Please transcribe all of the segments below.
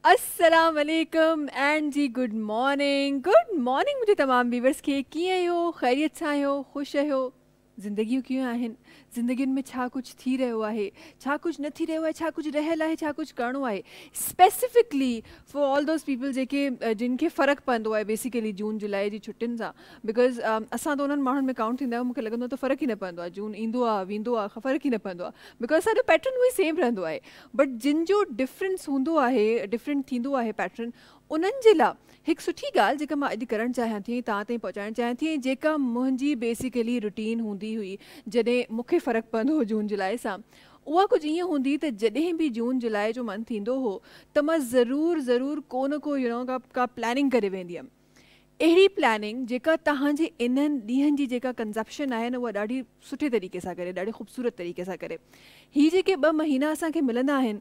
अस्सलाम वालेकुम and ji good morning मुझे तमाम व्यूवर्स के कीअं आहियो ख़ैरियत सां आहियो ख़ुशि आहियो ज़िंदगियूं कीअं आहिनि ज़िंदगियुनि में छा कुछ थी रहियो आहे छा कुछ न थी रहियो आहे छा कुछ रहियल आहे छा कुछ करिणो आहे स्पेसिफिकली फॉर ऑल दोज़ पीपल जेके जिनखे फ़र्क़ु पवंदो आहे बेसिकली जून जुलाई जी छुट्टियुनि सां बिकॉज़ असां त उन्हनि माण्हुनि में काउंट थींदा आहियूं मूंखे लॻंदो आहे त फ़र्क़ु ई न पवंदो आहे जून ईंदो आहे वेंदो आहे फ़र्क़ु ई न पवंदो आहे बिकॉज़ असांजो पैटर्न उहो ई सेम रहंदो आहे बट जिन जो डिफरेंस हूंदो आहे डिफरेंट थींदो आहे पैटर्न उन्हनि जे लाइ हिकु सुठी ॻाल्हि जेका मां अॼु करणु चाहियां थी तव्हां ताईं पहुचाइणु चाहियां थी जेका मुंहिंजी बेसिकली रूटीन हूंदी हुई जॾहिं मूंखे फ़र्क़ु पवंदो हो जून जुलाई सां उहा कुझु ईअं हूंदी त जॾहिं बि जून जुलाई जो मंथ थींदो हो त मां ज़रूरु को न को का प्लैनिंग करे वेंदी हुअमि अहिड़ी प्लैनिंग जेका तव्हांजे इन्हनि ॾींहंनि जी जेका कंज़प्शन आहे न उहा ॾाढी सुठे तरीक़े सां करे ॾाढे ख़ूबसूरत तरीक़े सां करे हीअ जेके 2 महीना असांखे मिलंदा आहिनि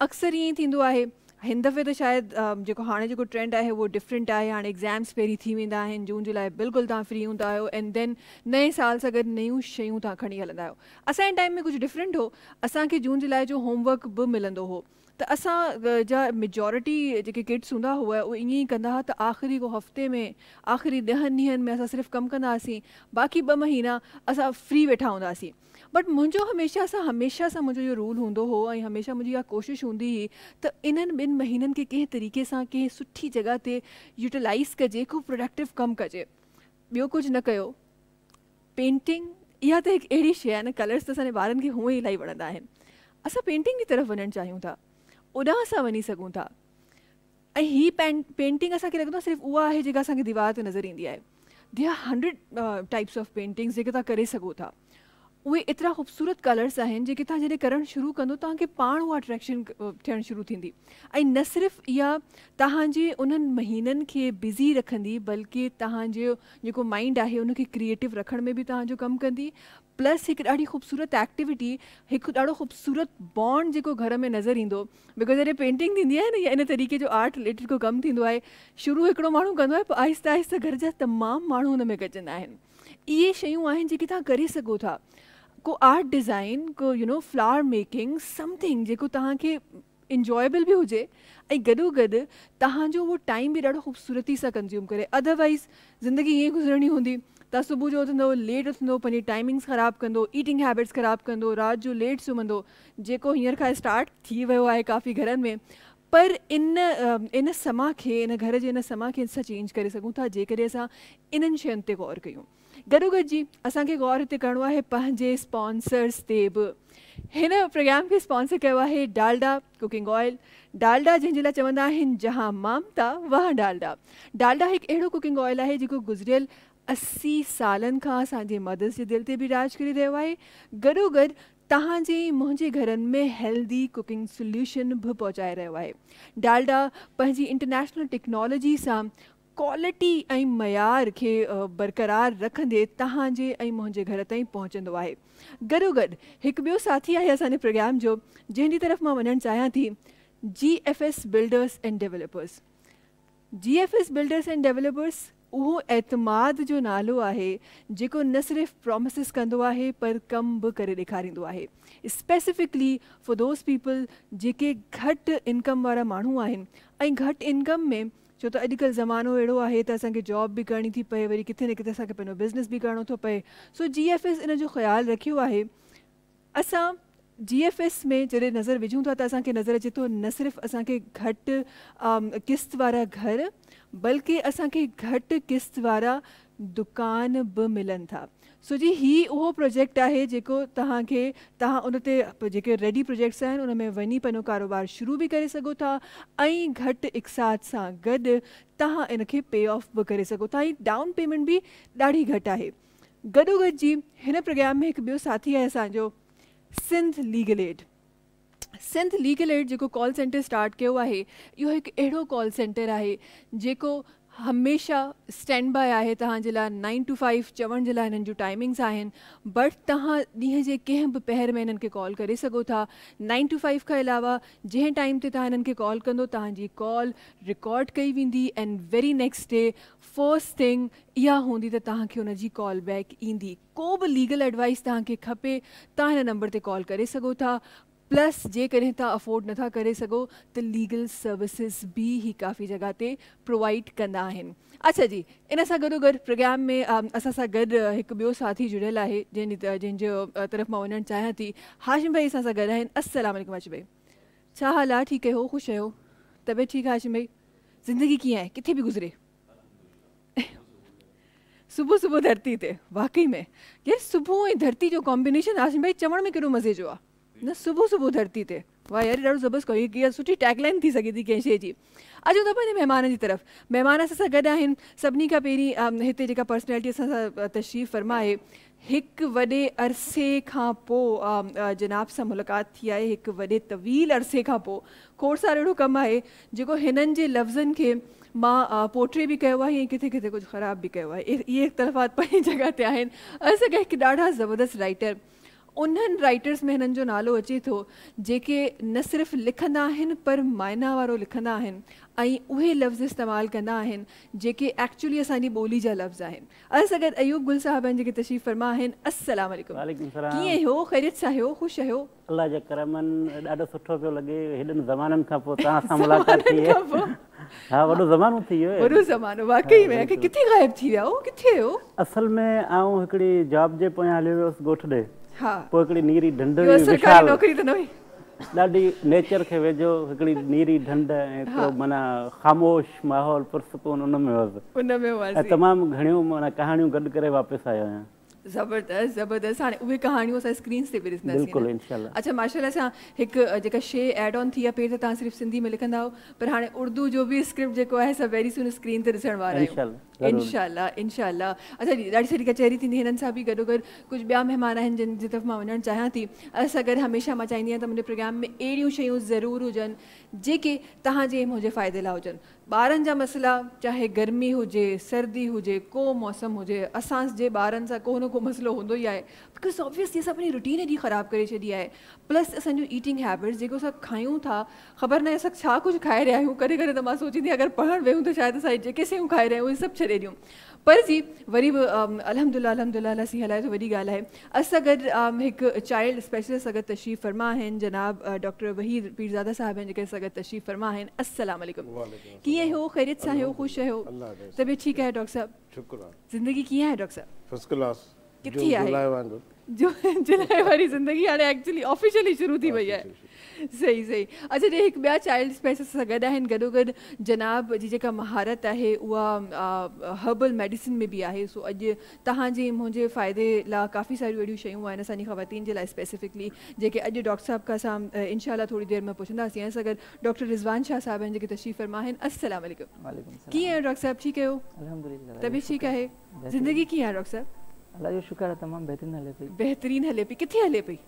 अक्सर ईअं ई थींदो आहे हिन दफ़े त शायदि जेको हाणे जेको ट्रेंड आहे उहो डिफरेंट आहे हाणे एग्ज़ाम्स पहिरीं थी वेंदा आहिनि जून जुलाई बिल्कुलु तव्हां फ्री हूंदा आहियो एंड देन नए साल सां गॾु नयूं शयूं तव्हां खणी हलंदा आहियो असांजे टाइम में कुझु डिफरेंट हो असांखे जून जुलाई जो होमवर्क बि मिलंदो हो त असां जा मेजॉरिटी जेके किड्स हूंदा हुआ उहे ईअं ई कंदा हुआ त आख़िरी को हफ़्ते में आख़िरी 10 ॾींहंनि में असां सिर्फ़ु कमु कंदा हुआसीं बाक़ी 2 महीना असां फ्री वेठा हूंदा हुआसीं बट मुंहिंजो हमेशह सां मुंहिंजो इहो रूल हूंदो हो ऐं हमेशह मुंहिंजी इहा कोशिशि हूंदी हुई त इन्हनि 2 महीननि खे कंहिं तरीक़े सां कंहिं सुठी जॻह ते यूटिलाइज़ कजे खूब प्रोडक्टिव कमु कजे ॿियो कुझु न कयो पेंटिंग इहा त हिकु अहिड़ी शइ आहे न कलर्स त असांजे ॿारनि खे हूअं ई इलाही वणंदा आहिनि असां पेंटिंग जी तरफ़ वञणु चाहियूं था ओॾां असां वञी सघूं था ऐं हीअ पेंटिंग असांखे लॻंदो आहे सिर्फ़ु उहा आहे जेका असांखे दीवार ते नज़र ईंदी आहे there are 100 types of paintings जेके तव्हां करे सघो था उहे एतिरा ख़ूबसूरत कलर्स आहिनि जेके तव्हां जॾहिं करणु शुरू कंदो तव्हांखे पाण उहा अट्रैक्शन थियणु शुरू थींदी ऐं न सिर्फ़ु इहा तव्हांजे उन्हनि महीननि खे बिज़ी रखंदी बल्कि तव्हांजो जेको माइंड आहे उनखे क्रिएटिव रखण में बि तव्हांजो कमु कंदी प्लस हिकु ॾाढी ख़ूबसूरत एक्टिविटी हिकु ॾाढो ख़ूबसूरत बॉन्ड जेको घर में नज़र ईंदो बिकॉज़ जॾहिं पेंटिंग थींदी आहे न या इन तरीक़े जो आर्ट रिलेटेड को कमु थींदो आहे शुरू हिकिड़ो माण्हू कंदो आहे पोइ आहिस्ते आहिस्ते घर जा तमामु माण्हू हुन में गॾिजंदा आहिनि इहे शयूं आहिनि जेके तव्हां करे सघो था को आर्ट डिज़ाइन को फ्लावर मेकिंग समथिंग जेको तव्हांखे इंजॉयबल बि हुजे ऐं गॾोगॾु तव्हांजो उहो टाइम बि ॾाढो ख़ूबसूरती सां कंज़्यूम करे अदरवाइज़ ज़िंदगी ईअं गुज़रणी हूंदी तव्हां सुबुह जो उथंदो लेट उथंदो पंहिंजी टाइमिंग्स ख़राबु कंदो ईटिंग हैबिट्स ख़राबु कंदो राति जो लेट सुम्हंदो जेको हींअर खां स्टार्ट थी वियो आहे काफ़ी घरनि में पर इन समा खे इन घर जे इन समा खे असां चेंज करे सघूं था जेकॾहिं असां इन्हनि शयुनि ते गौर कयूं गॾोगॾु जी असांखे गौर हिते करिणो आहे पंहिंजे स्पॉन्सर्स ते बि हिन प्रोग्राम खे स्पॉन्सर कयो आहे डालडा कुकिंग ऑयल डालडा जंहिंजे लाइ चवंदा आहिनि जहां ममता वह डालडा डालडा हिकु अहिड़ो कुकिंग ऑयल आहे जेको गुज़िरियल 80 सालनि खां असांजे मदर्स जे दिलि ते बि राज करे रहियो आहे गॾोगॾु तव्हांजे मुंहिंजे घरनि में हेल्दी कुकिंग सोल्यूशन बि पहुचाए रहियो आहे डालडा पंहिंजी इंटरनेशनल टेक्नोलॉजी सां क्वालिटी ऐं मयार खे बरक़रार रखंदे तव्हांजे ऐं मुंहिंजे घर ताईं पहुचंदो आहे गॾोगॾु हिकु ॿियो साथी आहे असांजे प्रोग्राम जो जंहिंजी तरफ़ मां वञणु चाहियां थी GFS builders and developers GFS builders and developers उहो एतमाद जो नालो आहे जेको न सिर्फ़ु प्रोमिसिस कंदो आहे पर कमु बि करे ॾेखारींदो आहे स्पेसिफिकली फॉर दोज़ पीपल जेके घटि इनकम वारा माण्हू आहिनि ऐं घटि इनकम में छो त अॼुकल्ह ज़मानो अहिड़ो आहे त असांखे जॉब बि करणी थी पए वरी किथे न किथे असांखे पंहिंजो बिज़नेस बि करिणो थो पए सो GFS इन जो ख़्यालु रखियो आहे असां GFS में जॾहिं नज़र विझूं था त असांखे नज़र अचे थो न सिर्फ़ु असांखे घटि क़िस्त वारा घर बल्कि असांखे घटि क़िस्त वारा दुकान बि मिलनि था सो जी हीअ उहो प्रोजेक्ट आहे जेको तव्हां उन ते जेके रेडी प्रोजेक्ट्स आहिनि उन में वञी पंहिंजो कारोबार शुरू बि करे सघो था ऐं घटि इक़साद सां गॾु तव्हां इनखे पे ऑफ बि करे सघो था ऐं डाउन पेमेंट बि ॾाढी घटि आहे गॾोगॾु जी हिन प्रोग्राम में हिकु ॿियो साथी आहे असांजो सिंध लीगल एड जेको कॉल सेंटर स्टार्ट कयो आहे इहो हिकु अहिड़ो कॉल सेंटर आहे जेको हमेशह स्टैंड बाय आहे तव्हांजे लाइ 9 to 5 चवण जे लाइ हिननि जूं टाइमिंग्स आहिनि बट तव्हां ॾींहं जे कंहिं बि पहर में हिननि खे कॉल करे सघो था 9 to 5 खां अलावा जंहिं टाइम ते तव्हां हिननि खे कॉल कंदो तव्हांजी कॉल रिकॉर्ड कई वेंदी and very next day first thing इहा हूंदी त तव्हांखे हुनजी कॉल बैक ईंदी को बि लीगल एडवाइस तव्हांखे खपे तव्हां हिन नंबर ते कॉल करे सघो था प्लस जेकॾहिं तव्हां अफोर्ड नथा करे सघो त लीगल सर्विसिस बि ही काफ़ी जॻह ते प्रोवाइड कंदा आहिनि। अच्छा जी, इन सां गॾोगॾु प्रोग्राम में असां सां गॾु हिकु ॿियो साथी जुड़ियल आहे जंहिंजो तरफ़ मां वञणु चाहियां थी। हाशिम भाई असां सां गॾु आहिनि। अस्सलाम वालेकुम हाशिम भाई, छा हाल आहे? ठीकु आहियो? ख़ुशि आहियो? तबियत ठीकु आहे हाशिम भाई? ज़िंदगी कीअं आहे? किथे बि गुज़रे? सुबुह सुबुह धरती ते, वाकई में यार सुबुह ऐं धरती जो कॉम्बिनेशन हाशिम भाई चवण में केॾो मज़े जो आहे न, सुबुह सुबुह धरती ते। वाह यार, ॾाढो ज़बरदस्त कोई इहा सुठी टैगलाइन थी सघे थी कंहिं शइ जी। अचूं था पंहिंजे महिमान जी तरफ़। महिमान असां सां गॾु आहिनि। सभिनी खां पहिरीं हिते जेका पर्सनैलिटी असां सां तशरीफ़ फरमा आहे, हिकु वॾे अरसे खां पोइ जनाब सां मुलाक़ात थी आहे, हिकु वॾे तवील अरसे खां पोइ। खोड़ सारो अहिड़ो कमु आहे जेको हिननि जे लफ़्ज़नि खे मां पोर्ट्रे बि कयो आहे ऐं किथे किथे कुझु ख़राबु बि कयो आहे। इहे इख़्तिलाफ़ात पंहिंजी जॻह ते आहिनि। असांखे हिकु ॾाढा ज़बरदस्त राइटर, उन्हनि राइटर्स में हिननि जो नालो अचे थो जेके न सिर्फ़ु लिखंदा आहिनि पर मायना वारो लिखंदा आहिनि ऐं उहे लफ़्ज़ इस्तेमालु कंदा आहिनि जेके एक्चुअली असांजी ॿोली जा लफ़्ज़ आहिनि। असां गॾु अयूब गुल साहबनि जेके तशरीफ़ फरमा आहिनि। अस्सलाम वालेकुम। वालेकुम सलाम। कीअं आहियो? ख़ैरियत सां आहियो? ख़ुशि आहियो? अल्लाह जे करमन ॾाढो सुठो पियो लॻे हेॾनि ज़माननि खां पोइ तव्हां सां मुलाक़ात थी आहे। हा, वॾो ज़मानो थी वियो। वॾो ज़मानो वाकई में। किथे गाइब थी विया हो? किथे हो? असल में आऊं हिकिड़ी जॉब जे पोयां हलियो वियुसि ॻोठ ॾे। हा, पोइ हिकिड़ी नीरी ढंढ सरकारी नौकरी त न हुई? ॾाढी नेचर खे वेझो हिकिड़ी नीरी ढंढ ऐं हिकिड़ो माना ख़ामोश माहौल पुरसकून उन में हुअसि। ऐं तमामु घणियूं माना कहाणियूं गॾु करे वापसि आयो आहियां। ज़बरदस्त ज़बरदस्त। हाणे उहे कहाणियूं असां स्क्रीन्स ते बि ॾिसंदासीं। बिल्कुलु इंशाल्लाह। अच्छा माशाल्लाह सां हिकु जेका शइ एड ऑन थी आहे, पहिरीं त तव्हां सिर्फ़ु सिंधी में लिखंदा हो, पर हाणे उर्दू जो बि स्क्रिप्ट जेको आहे असां वेरी सून स्क्रीन ते ॾिसण वारा आहियूं इंशाल्लाह इंशाल्लाह। अच्छा जी, ॾाढी सारी कचहरी थींदी हिननि सां बि गॾोगॾु। कुझु ॿिया महिमान आहिनि जिन जी तरफ़ मां वञणु चाहियां थी। असां गॾु हमेशह मां चाहींदी आहियां त मुंहिंजे प्रोग्राम में अहिड़ियूं शयूं ज़रूरु हुजनि जेके तव्हांजे मुंहिंजे फ़ाइदे लाइ हुजनि। ॿारनि जा मसइला, चाहे गर्मी हुजे सर्दी हुजे, को मौसम हुजे, असांजे ॿारनि सां को न को मसइलो हूंदो ई आहे। बिकॉज़ ऑब्वियसली असां पंहिंजी रूटीन एॾी ख़राबु करे छॾी आहे। प्लस असांजो ईटिंग हैबिट्स जेको असां खायूं था, ख़बर न आहे असां छा कुझु खाए रहिया आहियूं। कॾहिं कॾहिं त मां सोचींदी अगरि पढ़णु वेहूं त शायदि असां जेके शयूं खाए रहिया आहियूं उहे सभु छॾे ॾियूं। पर जी वरी बि अल्हम्दुलिल्लाह अल्हम्दुलिल्लाह अलाह सही हलाए थो, वॾी ॻाल्हि आहे। असां गॾु हिकु चाइल्ड स्पेशलिस्ट सां गॾु तशरीफ़ फरमा आहिनि जनाब डॉक्टर वहीद पीरज़ादा साहिब आहिनि जेके असां गॾु तशरीफ़ फरमा आहिनि। अस्सलाम वालेकुम। कीअं हो? ख़ैरियत सां आहियो? ख़ुशि आहियो? तबियत ठीकु आहे डॉक्टर साहब? शुक्र आहे। ज़िंदगी कीअं आहे डॉक्टर साहब? First class. किथे आहे जो जुलाई वारी ज़िंदगी हाणे एक्चुअली ऑफिशियली शुरू थी वई आहे। सही सही। अच्छा जी, हिकु ॿिया चाइल्ड स्पेशलिस्ट सां गॾु आहिनि। गॾोगॾु जनाब जी जेका महारत आहे उहा हर्बल मेडिसिन में बि आहे। सो अॼु तव्हांजे मुंहिंजे फ़ाइदे लाइ काफ़ी सारियूं अहिड़ियूं शयूं आहिनि असांजी ख़वातीन जे लाइ स्पेसिफिकली, जेके अॼु डॉक्टर साहब खां असां इंशाल्लाह थोरी देरि में पुछंदासीं। ऐं सां गॾु डॉक्टर रिज़वान शाह साहब आहिनि जेके तशरीफ़ फरमा आहिनि। अस्सलाम वालेकुम। कीअं आहियो डॉक्टर साहब? ठीकु आहियो? अल्हम्दुलिल्लाह। तबियत ठीकु आहे? ज़िंदगी कीअं आहे डॉक्टर साहब? अल्लाह जो शुक्र आहे, तमामु बहितरीनु हले पई। बहितरीनु हले पई। किथे हले पई?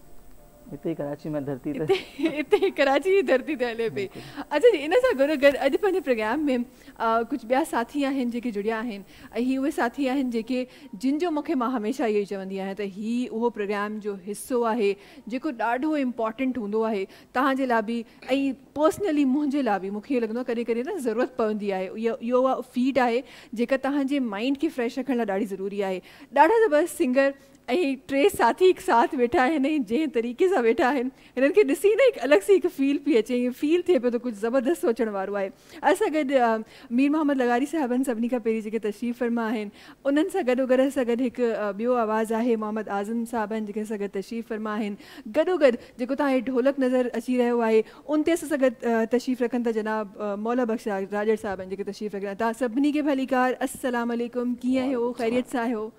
हिते कराची में धरती ते। हिते कराची जी धरती ते हले पई। अच्छा जी, इन सां गॾु गॾु अॼु पंहिंजे प्रोग्राम में कुझु ॿिया साथी आहिनि जेके जुड़िया आहिनि ऐं हीअ उहे साथी आहिनि जेके जिन जो मूंखे मां हमेशह इहो ई चवंदी आहियां त हीअ उहो प्रोग्राम जो हिसो आहे जेको ॾाढो इम्पॉर्टेंट हूंदो आहे तव्हांजे लाइ बि ऐं पर्सनली मुंहिंजे लाइ बि। मूंखे इहो लॻंदो आहे कॾहिं कॾहिं न ज़रूरत पवंदी आहे। इहो उहा फीड आहे जेका तव्हांजे माइंड खे फ्रेश रखण लाइ ॾाढी ज़रूरी आहे। ॾाढा ज़बरदस्त सिंगर ऐं टे साथी हिकु साथ वेठा आहिनि ऐं जंहिं तरीक़े सां वेठा आहिनि हिननि खे ॾिसी न हिकु अलॻि सी हिकु फील पई अचे। ईअं फील थिए पियो त कुझु ज़बरदस्त सोचण वारो आहे। असां गॾु मीर मोहम्मद लगारी साहिबनि सभिनी खां पहिरीं जेके तशरीफ़ फरमा आहिनि, उन्हनि सां गॾोगॾु असां गॾु हिकु ॿियो आवाज़ु आहे मोहम्मद आज़म साहिब आहिनि जेके असां गॾु तशरीफ़ फरमा आहिनि। गॾोगॾु जेको तव्हां ढोलक नज़र अची रहियो आहे उन ते असां गॾु तशरीफ़ रखनि था जनाब मौला बख़्श राजड़ साहिब आहिनि जेके तशरीफ़ रखनि। तव्हां सभिनी खे भलीकार अस्सलाम वालेकुम। कीअं आहियो? ख़ैरियत सां आहियो?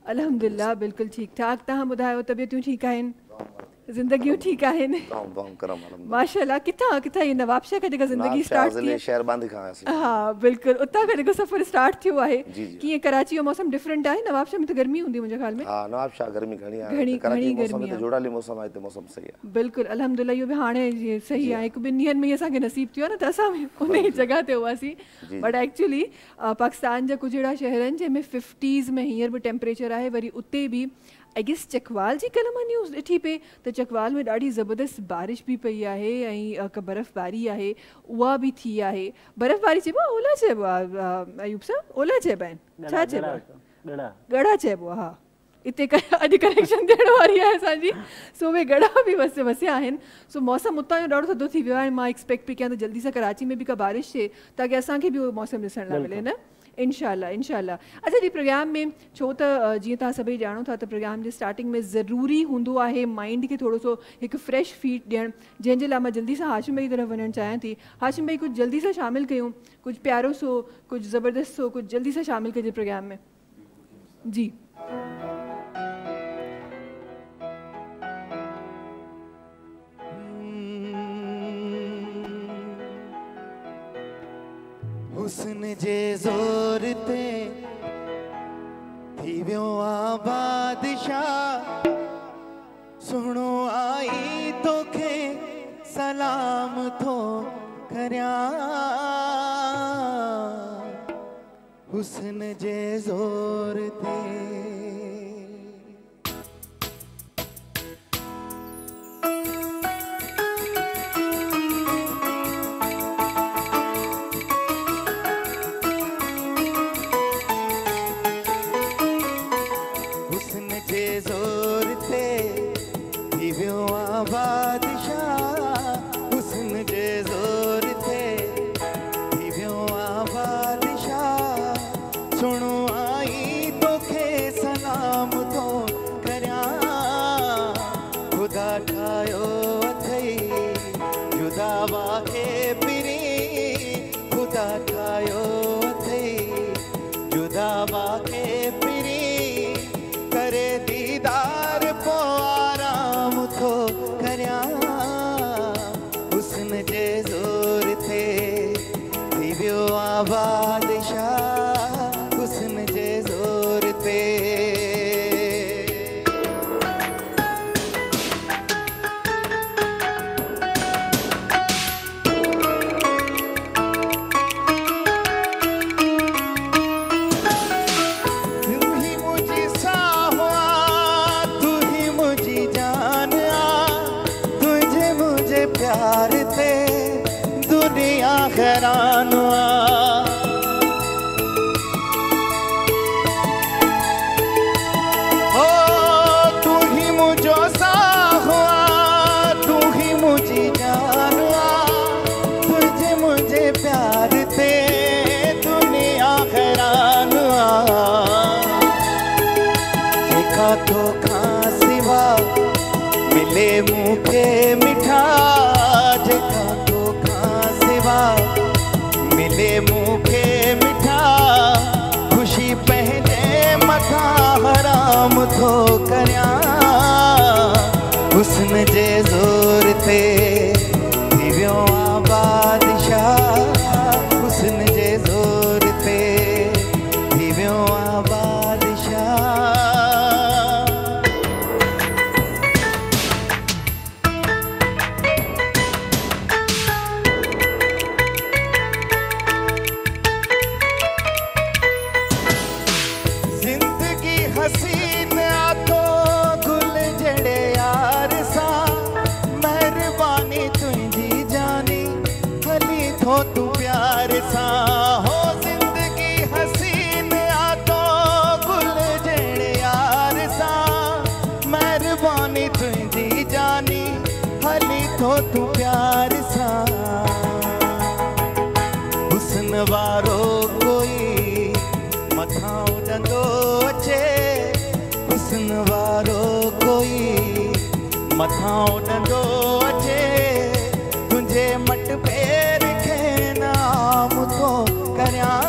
अल्हम्दुलिल्लाह बिल्कुलु ठीकु ठाक। तव्हां ॿुधायो तबियतूं ठीकु आहिनि? ज़िंदगियूं ठीकु आहिनि? माशाल्लाह। किथां किथां इहे नवाबशाह खां जेका ज़िंदगी स्टार्ट थी? हा बिल्कुलु, उतां खां जेको सफ़र स्टार्ट थियो आहे। कीअं कराची जो मौसम डिफरेंट आहे? नवाबशाह में त गर्मी हूंदी मुंहिंजे ख़्याल में। घणी गर्मी आहे। बिल्कुलु अल्हम्दुलिल्लाह, इहो बि हाणे सही आहे। हिकु ॿिनि ॾींहंनि में असांखे नसीब थियो आहे न त असां बि उन ई जॻह ते हुआसीं। बट एक्चुअली पाकिस्तान जा कुझु अहिड़ा शहर आहिनि जंहिंमें 50s में हींअर बि टेम्परेचर आहे। वरी उते बि आई गेस चकवाल जी कल्ह मां न्यूज़ ॾिठी पई त चकवाल में ॾाढी ज़बरदस्त बारिश बि पई आहे ऐं बर्फ़बारी आहे उहा बि थी आहे। बर्फ़बारी चइबो आहे? ओला चइबो आहे अयूब साहब? ओला चइबा आहिनि? छा चइबो आहे? ॻड़ा चइबो आहे। हा, इते अॼु कनेक्शन ॾियण वारी आहे असांजी। सो उहे गड़ा बि वसिया आहिनि। सो मौसम उतां जो ॾाढो थधो थी वियो आहे। मां एक्सपेक्ट पई कयां त जल्दी सां कराची में बि का बारिश थिए ताकी असांखे बि उहो मौसम ॾिसण लाइ मिले न, इंशाल्लाह इंशाल्लाह। अच्छा जी, प्रोग्राम में छो त जीअं तव्हां सभई ॼाणो था त प्रोग्राम जे स्टार्टिंग में ज़रूरी हूंदो आहे माइंड खे थोरो सो हिकु फ्रेश फीड ॾियणु, जंहिंजे लाइ मां जल्दी सां हाशिम भाई तरफ़ वञणु चाहियां थी। हाशिम भाई कुझु जल्दी सां शामिलु कयूं, कुझु प्यारो सो, कुझु ज़बरदस्त सो, कुझु जल्दी सां शामिलु कजे प्रोग्राम में जी। हुस्न जे ज़ोर ते थी वियो आ बादशाह, सुहिणो आई तोखे सलाम थो करियां। हुस्न जे ज़ोर ते हुस्न जे ज़ोर ते थी वियो आ बादशाह, हुस्न जे ज़ोर ते थी वियो आ बादशाह। जिंदगी हसीन आतो गुल जड़े यार सा, मेहरबानी तुझी जानी हली थो तू प्यार सा। हो जिंदगी हसीन आतो गुल जड़े यार सा, मेहरबानी तुझी जानी हली थो तू प्यार सा। हुस्न वारो कोई मथा उड़ंदो अचे, हुस्न वारो कोई मथा उड़ंदो अचे, तुंहिंजे मट पैर खे नाम थो करियां।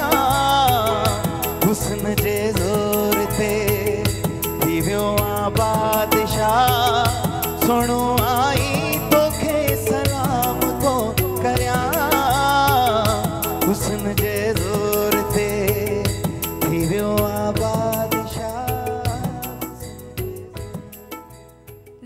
हुस्न जे ज़ोर ते थी वियो आ बादशाह, सुहिणो आई तोखे सलाम थो करियां। हुस्न जे ज़ोर ते थी वियो आ बादशाह।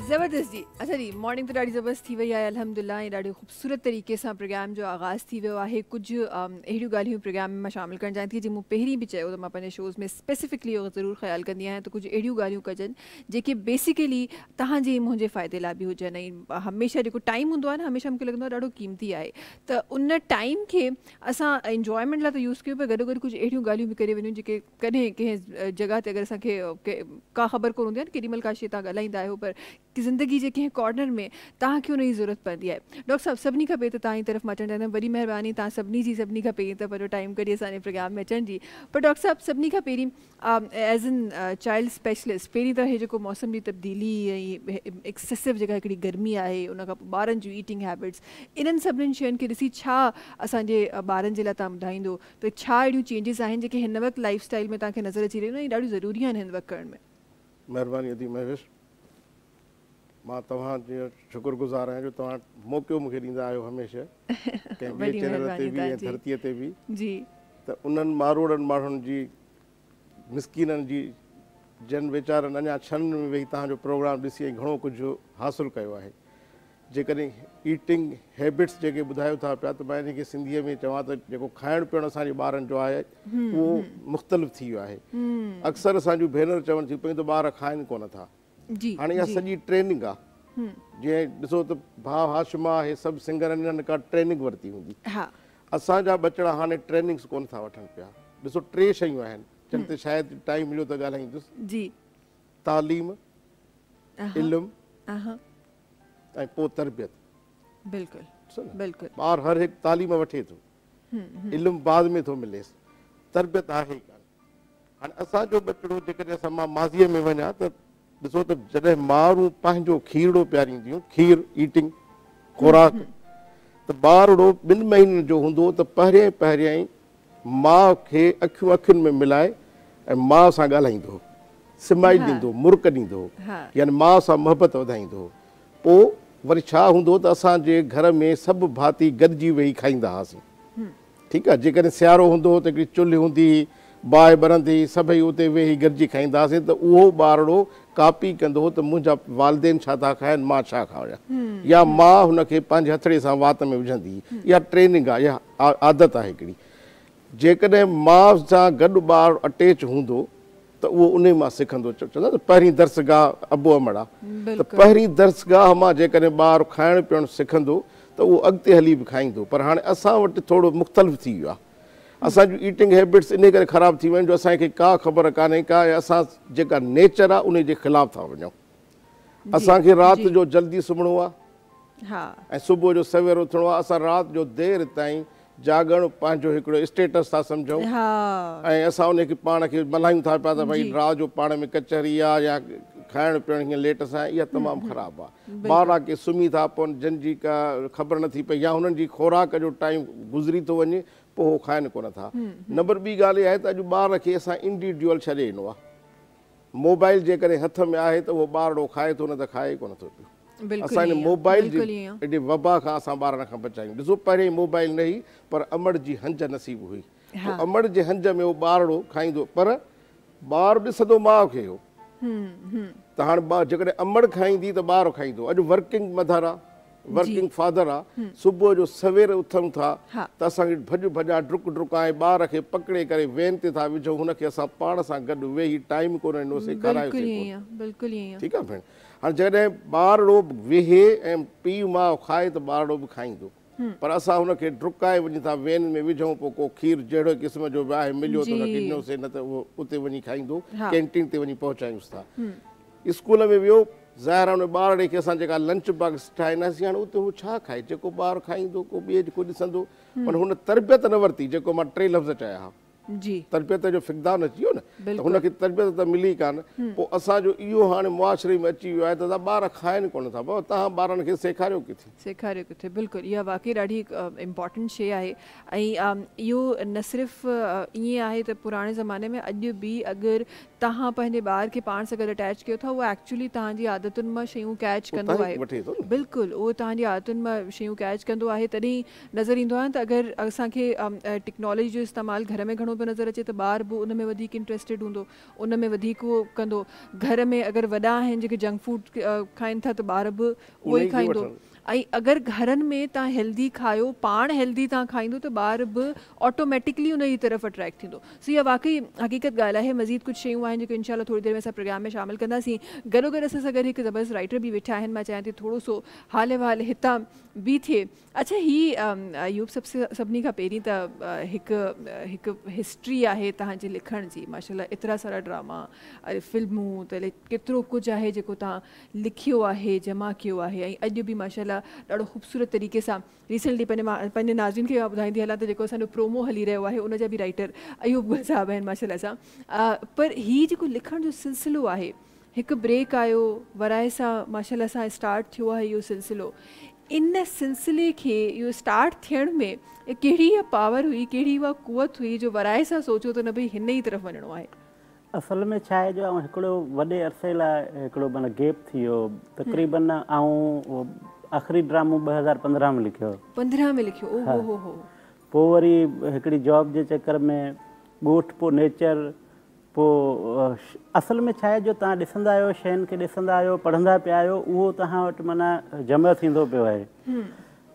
ज़बरदस्त जी। अच्छा सरी मॉर्निंग तो ॾाढी ज़बरदस्त थी वई आहे अल्हम्दुलिल्लाह ऐं ॾाढी ख़ूबसूरत तरीक़े सां प्रोग्राम जो आगाज़ थी वियो आहे। कुझु अहिड़ियूं ॻाल्हियूं प्रोग्राम में मां शामिल करणु चाहियां थी जीअं मूं पहिरीं बि चयो त मां पंहिंजे शोज़ में स्पेसिफिकली ज़रूरु ख़्यालु कंदी आहियां त कुझु अहिड़ियूं ॻाल्हियूं कजनि जेके बेसिकली तव्हांजे मुंहिंजे फ़ाइदे लाइ बि हुजनि। ऐं हमेशह जेको टाइम हूंदो आहे न, हमेशह मूंखे लॻंदो आहे ॾाढो क़ीमती आहे, त उन टाइम खे असां इंजॉयमेंट लाइ त यूज़ कयूं, पर गॾोगॾु कुझु अहिड़ियूं ॻाल्हियूं बि करे वञूं जेके कॾहिं कंहिं जॻह ते अगरि असांखे का ख़बर कोन हूंदी आहे न, केॾीमहिल का शइ तव्हां ॻाल्हाईंदा आहियो पर ज़िंदगी जे कंहिं कॉर्नर में तव्हांखे उनजी ज़रूरत पवंदी आहे। डॉक्टर साहब, सभिनी खां पहिरीं त तव्हांजी तरफ़ मां अचणु चाहींदमि, वॾी महिरबानी तव्हां सभिनी खां पहिरीं त पंहिंजो टाइम कढी असांजे प्रोग्राम में अचण जी। पर डॉक्टर साहब, सभिनी खां पहिरीं एज़ एन चाइल्ड स्पेशलिस्ट, पहिरीं त हे जेको मौसम जी तब्दीली ऐं एक्सेसिव जेका हिकिड़ी गर्मी आहे, उन खां पोइ ॿारनि जूं ईटिंग हैबिट्स, इन्हनि सभिनीनि शयुनि खे ॾिसी छा असांजे ॿारनि जे लाइ तव्हां ॿुधाईंदो त छा अहिड़ियूं चेंजिस आहिनि जेके हिन वक़्तु लाइफ स्टाइल में तव्हांखे नज़र अची रहियूं आहिनि ऐं ॾाढियूं ज़रूरी आहिनि हिन वक़्तु करण में? महिरबानी अदी महविश, मां तव्हांजो शुक्रगुज़ार आहियां जो तव्हां मौक़ो मूंखे ॾींदा आहियो हमेशह कंहिं ॿिए चैनल ते बि ऐं धरतीअ ते बि जी। त उन्हनि मारोड़नि माण्हुनि जी, मिसकीननि जी, जन वीचारनि अञा छन में वेही तव्हांजो प्रोग्राम ॾिसी ऐं घणो कुझु हासिलु कयो आहे। जेकॾहिं ईटिंग हैबिट्स जेके ॿुधायो था पिया, त मां इनखे सिंधीअ में चवां त जेको खाइण पीअण असांजे ॿारनि जो आहे उहो मुख़्तलिफ़ थी वियो आहे। अक्सर असांजूं भेनरूं चवनि थियूं पियूं त ॿार खाइनि कोन था। हाणे इहा सॼी ट्रेनिंग आहे। जीअं ॾिसो त भाउ हाशिमा आहे, सभु सिंगरनि हिननि का ट्रेनिंग वरिती हूंदी। असांजा बचड़ा हाणे ट्रेनिंग्स कोन था वठनि पिया। ॾिसो, टे शयूं आहिनि जिन ते शायदि टाइम मिलियो त ॻाल्हाईंदुसि। तालीम, इल्मु ऐं पोइ तरबियत। बिल्कुलु ॿार हर हिकु तालीम वठे थो, इल्मु बाद में थो मिलेसि, तरबियत आहे ई कान। हाणे असांजो बचिड़ो जेकॾहिं असां मां माज़ीअ में वञा त ॾिसो त जॾहिं माण्हू पंहिंजो खीरड़ो पीआरींदियूं, खीर ईटिंग खुराक, त ॿारड़ो 2 महीननि जो हूंदो त पहिरियां ई माउ खे अखियुनि में मिलाए ऐं माउ सां ॻाल्हाईंदो, स्माइल ॾींदो, मुर्क ॾींदो, यानी माउ सां मोहबत वधाईंदो। पोइ वरी छा हूंदो त असांजे घर में सभु भाती गॾिजी वेही खाईंदा हुआसीं। ठीकु आहे, जेकॾहिं सियारो हूंदो त हिकिड़ी चुल्हि हूंदी, बाहि ॿरंदी, सभई उते वेही गॾिजी खाईंदा हुआसीं, त उहो ॿारड़ो कापी कंदो त मुंहिंजा वालदेन छा था खाइनि, मां छा खाया, या मां हुनखे पंहिंजे हथड़े सां वात में विझंदी। इहा ट्रेनिंग आहे, इहा आदत आहे हिकिड़ी। जेकॾहिं माउ सां गॾु ॿारु अटैच हूंदो त उहो उन मां सिखंदो। चवंदा त पहिरीं दर्सगाह अबो अमड़ आहे, त पहिरीं दर्सगाह मां जेकॾहिं ॿारु खाइणु पीअणु सिखंदो त उहो अॻिते हली बि खाईंदो। पर हाणे असां वटि थोरो मुख़्तलिफ़ थी वियो आहे। असांजूं ईटिंग हैबिट्स इन करे ख़राबु थी वियूं आहिनि जो असांखे का ख़बर कान्हे का, असां जेका नेचर आहे उन जे ख़िलाफ़ु था वञूं। असांखे राति जो जल्दी सुम्हणो आहे ऐं सुबुह जो सवेर उथणो आहे। असां राति जो देरि ताईं जागणु पंहिंजो हिकिड़ो स्टेटस था सम्झूं ऐं असां उनखे पाण खे मल्हायूं था पिया त भई राति जो पाण में कचहरी आहे या खाइण पीअण हीअं लेट सां। इहा तमामु ख़राबु आहे। ॿार के सुम्ही था पवनि जिन जी का ख़बर नथी पई, या हुननि जी खुराक जो टाइम गुज़री थो वञे, पोइ उहो खाइनि कोन था। नंबर ॿी ॻाल्हि इहा आहे त अॼु ॿार खे असां इंडिविजुअल छॾे ॾिनो आहे। मोबाइल जेकॾहिं हथ में आहे त उहो ॿारड़ो खाए थो, न त खाए कोन थो पियो। असां हिन मोबाइल जी एॾे वबा खां असां ॿारनि खां बचायूं। ॾिसो, पहिरीं मोबाइल न हुई पर अमड़ जी हंज नसीबु हुई। अमड़ जे हंज में उहो ॿारड़ो खाईंदो, पर ॿारु ॾिसंदो माउ खे हो। त हाणे जेकॾहिं अमड़ खाईंदी त ॿारु खाईंदो। अॼु वर्किंग मदर आहे, वर्किंग फादर आहे, सुबुह जो सवेर उथूं था त असांखे भॼ भॼा डुक डुकाए ॿार खे पकिड़े करे वैन ते था विझूं, हुनखे असां पाण सां गॾु वेही टाइम कोन ॾिनोसीं, खारायोसीं। ठीकु आहे भेण। हाणे जॾहिं ॿारड़ो वेहे ऐं पीउ माउ खाए त ॿारड़ो बि खाईंदो, पर असां हुनखे डुकाए वञी था वैन में विझूं, पोइ को खीर जहिड़ो क़िस्म जो बि आहे मिलियो त हुनखे ॾिनोसीं, न त उहो उते वञी खाईंदो, कैंटीन ते वञी पहुचायूंसि था। स्कूल में वियो, ज़ाहिर आहे हुन ॿारड़े खे असां जेका लंच बॉक्स ठाहींदासीं, हाणे उते उहो छा खाए, जेको ॿारु खाईंदो को ॿिए को ॾिसंदो, पर हुन तरबियत न वरिती। जेको मां 3 लफ़्ज़ चया हुआ, तरबियत जो फिक़दान अची वियो न, त हुनखे तरबियत त मिली कान। पोइ असांजो इहो हाणे मुआशरे में अची वियो आहे त ॿार खाइनि कोन था। पोइ तव्हां ॿारनि खे सेखारियो किथे? बिल्कुलु, इहा वाक़ई ॾाढी इम्पॉर्टेंट शइ आहे। ऐं इहो न सिर्फ़ु ईअं आहे त पुराणे ज़माने में, अॼु बि अगरि तव्हां पंहिंजे ॿार खे पाण सां गॾु अटैच कयो था, उहो एक्चुअली तव्हांजी आदतुनि मां शयूं कैच कंदो आहे। बिल्कुलु, उहो तव्हांजी आदतुनि मां शयूं कैच कंदो आहे। तॾहिं नज़र ईंदो आहे त अगरि असांखे टेक्नोलॉजी जो इस्तेमालु घर में घणो पियो नज़र अचे त ॿार बि उन में वधीक इंट्रस्टेड हूंदो, उन में वधीक उहो कंदो। घर में अगरि वॾा आहिनि जेके जंक फूड खाइनि था त ॿार बि उहो ई खाईंदो। ऐं अगरि घरनि में तव्हां हेल्दी खायो, पाण हेल्दी तव्हां खाईंदो त ॿार बि ऑटोमेटिकली उन जी तरफ़ अट्रैक्ट थींदो। सो इहा वाक़ई हक़ीक़त ॻाल्हि आहे। मज़ीद कुझु शयूं आहिनि जेके इंशाल्लाह थोरी देरि में असां प्रोग्राम में शामिलु कंदासीं। गॾोगॾु असां सां गॾु हिकु ज़बरदस्त राइटर बि वेठा आहिनि। मां चाहियां थी थोरो सो हाल अहिवाल हितां बि थिए। अच्छा, ही अयूब सभिनी खां पहिरीं त हिकु हिस्ट्री आहे तव्हांजे लिखण जी। माशाल्लाह एतिरा सारा ड्रामा, फिल्मूं, त केतिरो कुझु आहे जेको तव्हां लिखियो आहे, जमा कयो आहे। ऐं अॼु बि माशाल्लाह ॾाढो ख़ूबसूरत तरीक़े सां रिसेंटली पंहिंजे नाज़रीन खे ॿुधाईंदी हलां त जेको असांजो प्रोमो हली रहियो आहे उन जा बि राइटर अयूब गुल साहब आहिनि माशाल्लाह सां। पर हीअ जेको लिखण जो सिलसिलो आहे, हिकु ब्रेक आयो, वराए सां माशाल्लाह सां स्टार्ट थियो आहे इहो सिलसिलो। इन सिलसिले खे इहो स्टार्ट थियण में कहिड़ी इहा पावर हुई, कहिड़ी उहा कुवत हुई जो वराए सां सोचियो त न भई हिन ई तरफ़ वञिणो आहे? असल में छा आहे जो हिकिड़ो वॾे अरसे लाइ हिकिड़ो माना गैप थी वियो तक़रीबन। आख़िरी ड्रामो 2015 में लिखियो। 15 में लिखियो? ओहो हो। पोइ वरी हिकिड़ी जॉब जे चकर में ॻोठ, पोइ नेचर, पोइ असल में छा आहे जो तव्हां ॾिसंदा आहियो, शयुनि खे ॾिसंदा आहियो, पढ़ंदा पिया आहियो, उहो तव्हां वटि माना जमा थींदो पियो आहे।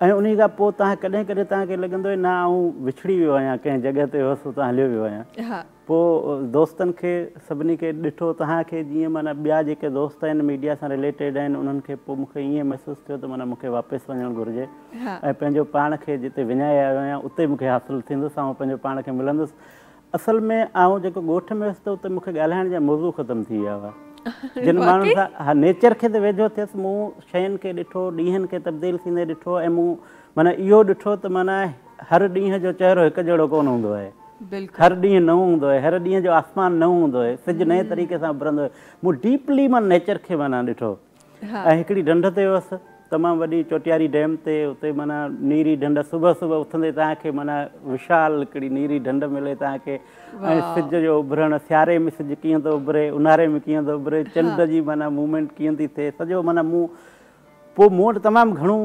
ऐं उन खां पोइ तव्हां कॾहिं कॾहिं तव्हांखे लॻंदो आहे न आउं विछड़ी वियो आहियां, कंहिं जॻह ते हुअसि उतां हलियो वियो आहियां। पोइ दोस्तनि खे सभिनी खे ॾिठो, तव्हांखे जीअं माना ॿिया जेके दोस्त आहिनि मीडिया सां रिलेटेड आहिनि उन्हनि खे, पोइ मूंखे ईअं महसूसु थियो त माना मूंखे वापसि वञणु घुरिजे ऐं पंहिंजो पाण खे जिते विञाए आयो आहियां उते मूंखे हासिलु थींदुसि, ऐं पंहिंजो पाण खे मिलंदुसि। असल में आउं जेको ॻोठ में हुअसि त उते मूंखे ॻाल्हाइण जा मौज़ू ख़तमु थी विया हुआ। जिन माण्हुनि सां हा नेचर खे त वेझो थियसि, मूं शयुनि खे ॾिठो, ॾींहंनि खे तब्दील थींदे ॾिठो, ऐं मूं माना इहो ॾिठो त माना हर ॾींहं जो चहिरो हिकु जहिड़ो कोन हूंदो आहे, हर ॾींहुं न हूंदो आहे, हर ॾींहं जो आसमान न हूंदो आहे, सिजु नए तरीक़े सां उभरंदो आहे। मूं डीपली मां नेचर खे माना ॾिठो। ऐं हिकिड़ी ढंढ ते हुअसि, तमामु वॾी चोटियारी डैम ते, उते माना नीरी ढंढ, सुबुह सुबुह उथंदे तव्हांखे माना विशाल हिकिड़ी नीरी ढंढ मिले तव्हांखे। ऐं सिज जो उभरणु, सियारे में सिजु कीअं थो उभरे, ऊन्हारे में कीअं थो उभरे, चंड जी माना मूवमेंट कीअं थी थिए, सॼो माना पोइ मूं वटि तमामु घणो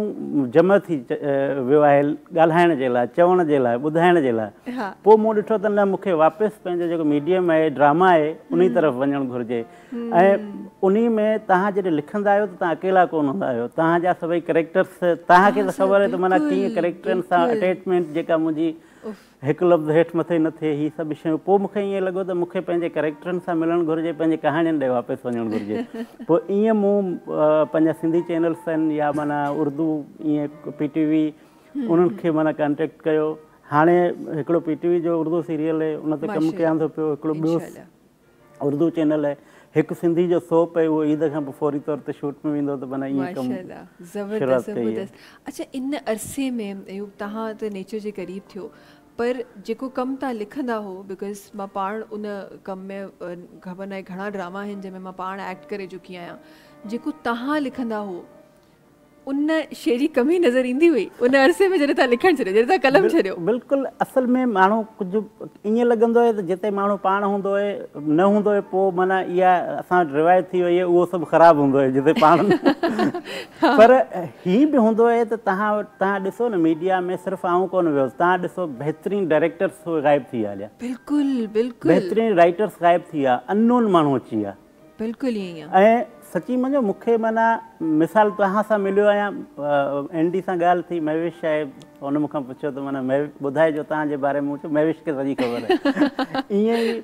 जमा थी वियो आहे ॻाल्हाइण जे लाइ, चवण जे लाइ, ॿुधाइण जे लाइ। पोइ मूं ॾिठो त न, मूंखे वापसि पंहिंजो जेको मीडियम आहे, ड्रामा आहे, उन तरफ़ वञणु घुरिजे। ऐं उन में तव्हां जॾहिं लिखंदा आहियो त तव्हां अकेला कोन हूंदा आहियो, तव्हांजा सभई कैरेक्टर्स, तव्हांखे त ख़बर आहे त माना कीअं कैरेक्टरनि सां अटैचमेंट जेका मुंहिंजी हिकु लफ़्ज़ हेठि मथे न थिए, हीअ सभु शयूं। पोइ मूंखे ईअं लॻो त मूंखे पंहिंजे कैरेक्टरनि सां मिलणु घुरिजे, पंहिंजे कहाणियुनि ॾे वापसि वञणु घुरिजे। पोइ ईअं मूं पंहिंजा सिंधी चैनल्स आहिनि या माना उर्दू ईअं PTV, उन्हनि खे माना कॉन्टेक्ट कयो। हाणे हिकिड़ो PTV जो उर्दू सीरियल आहे, उन ते कमु कयां थो पियो। हिकिड़ो ॿियो उर्दू चैनल आहे, हिकु सिंधी जो सोप आहे, उहो ईद खां पोइ फौरी तौर ते शूट में वेंदो, त माना ईअं कमु शुरूआत कई आहे। अच्छा, इन अरसे में तव्हां त नेचर जे क़रीब थियो, पर जेको कमु तव्हां लिखंदा हो, बिकॉज़ मां पाण उन कम में ख़बर न आहे घणा ड्रामा आहिनि जंहिंमें मां पाण एक्ट करे चुकी आहियां, जेको तव्हां लिखंदा हो उन शहरी कमी नज़र ईंदी हुई उन अरसे में जॾहिं तव्हां लिखणु छॾियो, जॾहिं तव्हां कलम छॾियो? बिल्कुलु। असल में माण्हू कुझु ईअं लॻंदो आहे त जिते माण्हू पाण हूंदो आहे न हूंदो आहे, पोइ माना इहा असां वटि रिवायत थी वई आहे, उहो सभु ख़राबु हूंदो आहे जिते पाण पर हीअ बि हूंदो आहे त तव्हां ॾिसो न मीडिया में सिर्फ़ु आऊं कोन वियोसि, तव्हां ॾिसो बहितरीनु डायरेक्टर्स गाइब थी विया, बिल्कुलु बिल्कुलु बहितरीनु राइटर्स गाइब थी विया, अननोन माण्हू अची विया, बिल्कुलु ईअं। ऐं सची मञो मूंखे माना मिसाल तव्हां सां मिलियो आहियां, एंडी सां ॻाल्हि थी, महविश आहे, हुन मूंखां पुछियो त माना ॿुधाइजो तव्हांजे बारे में, महविश खे सॼी ख़बर आहे। ईअं ई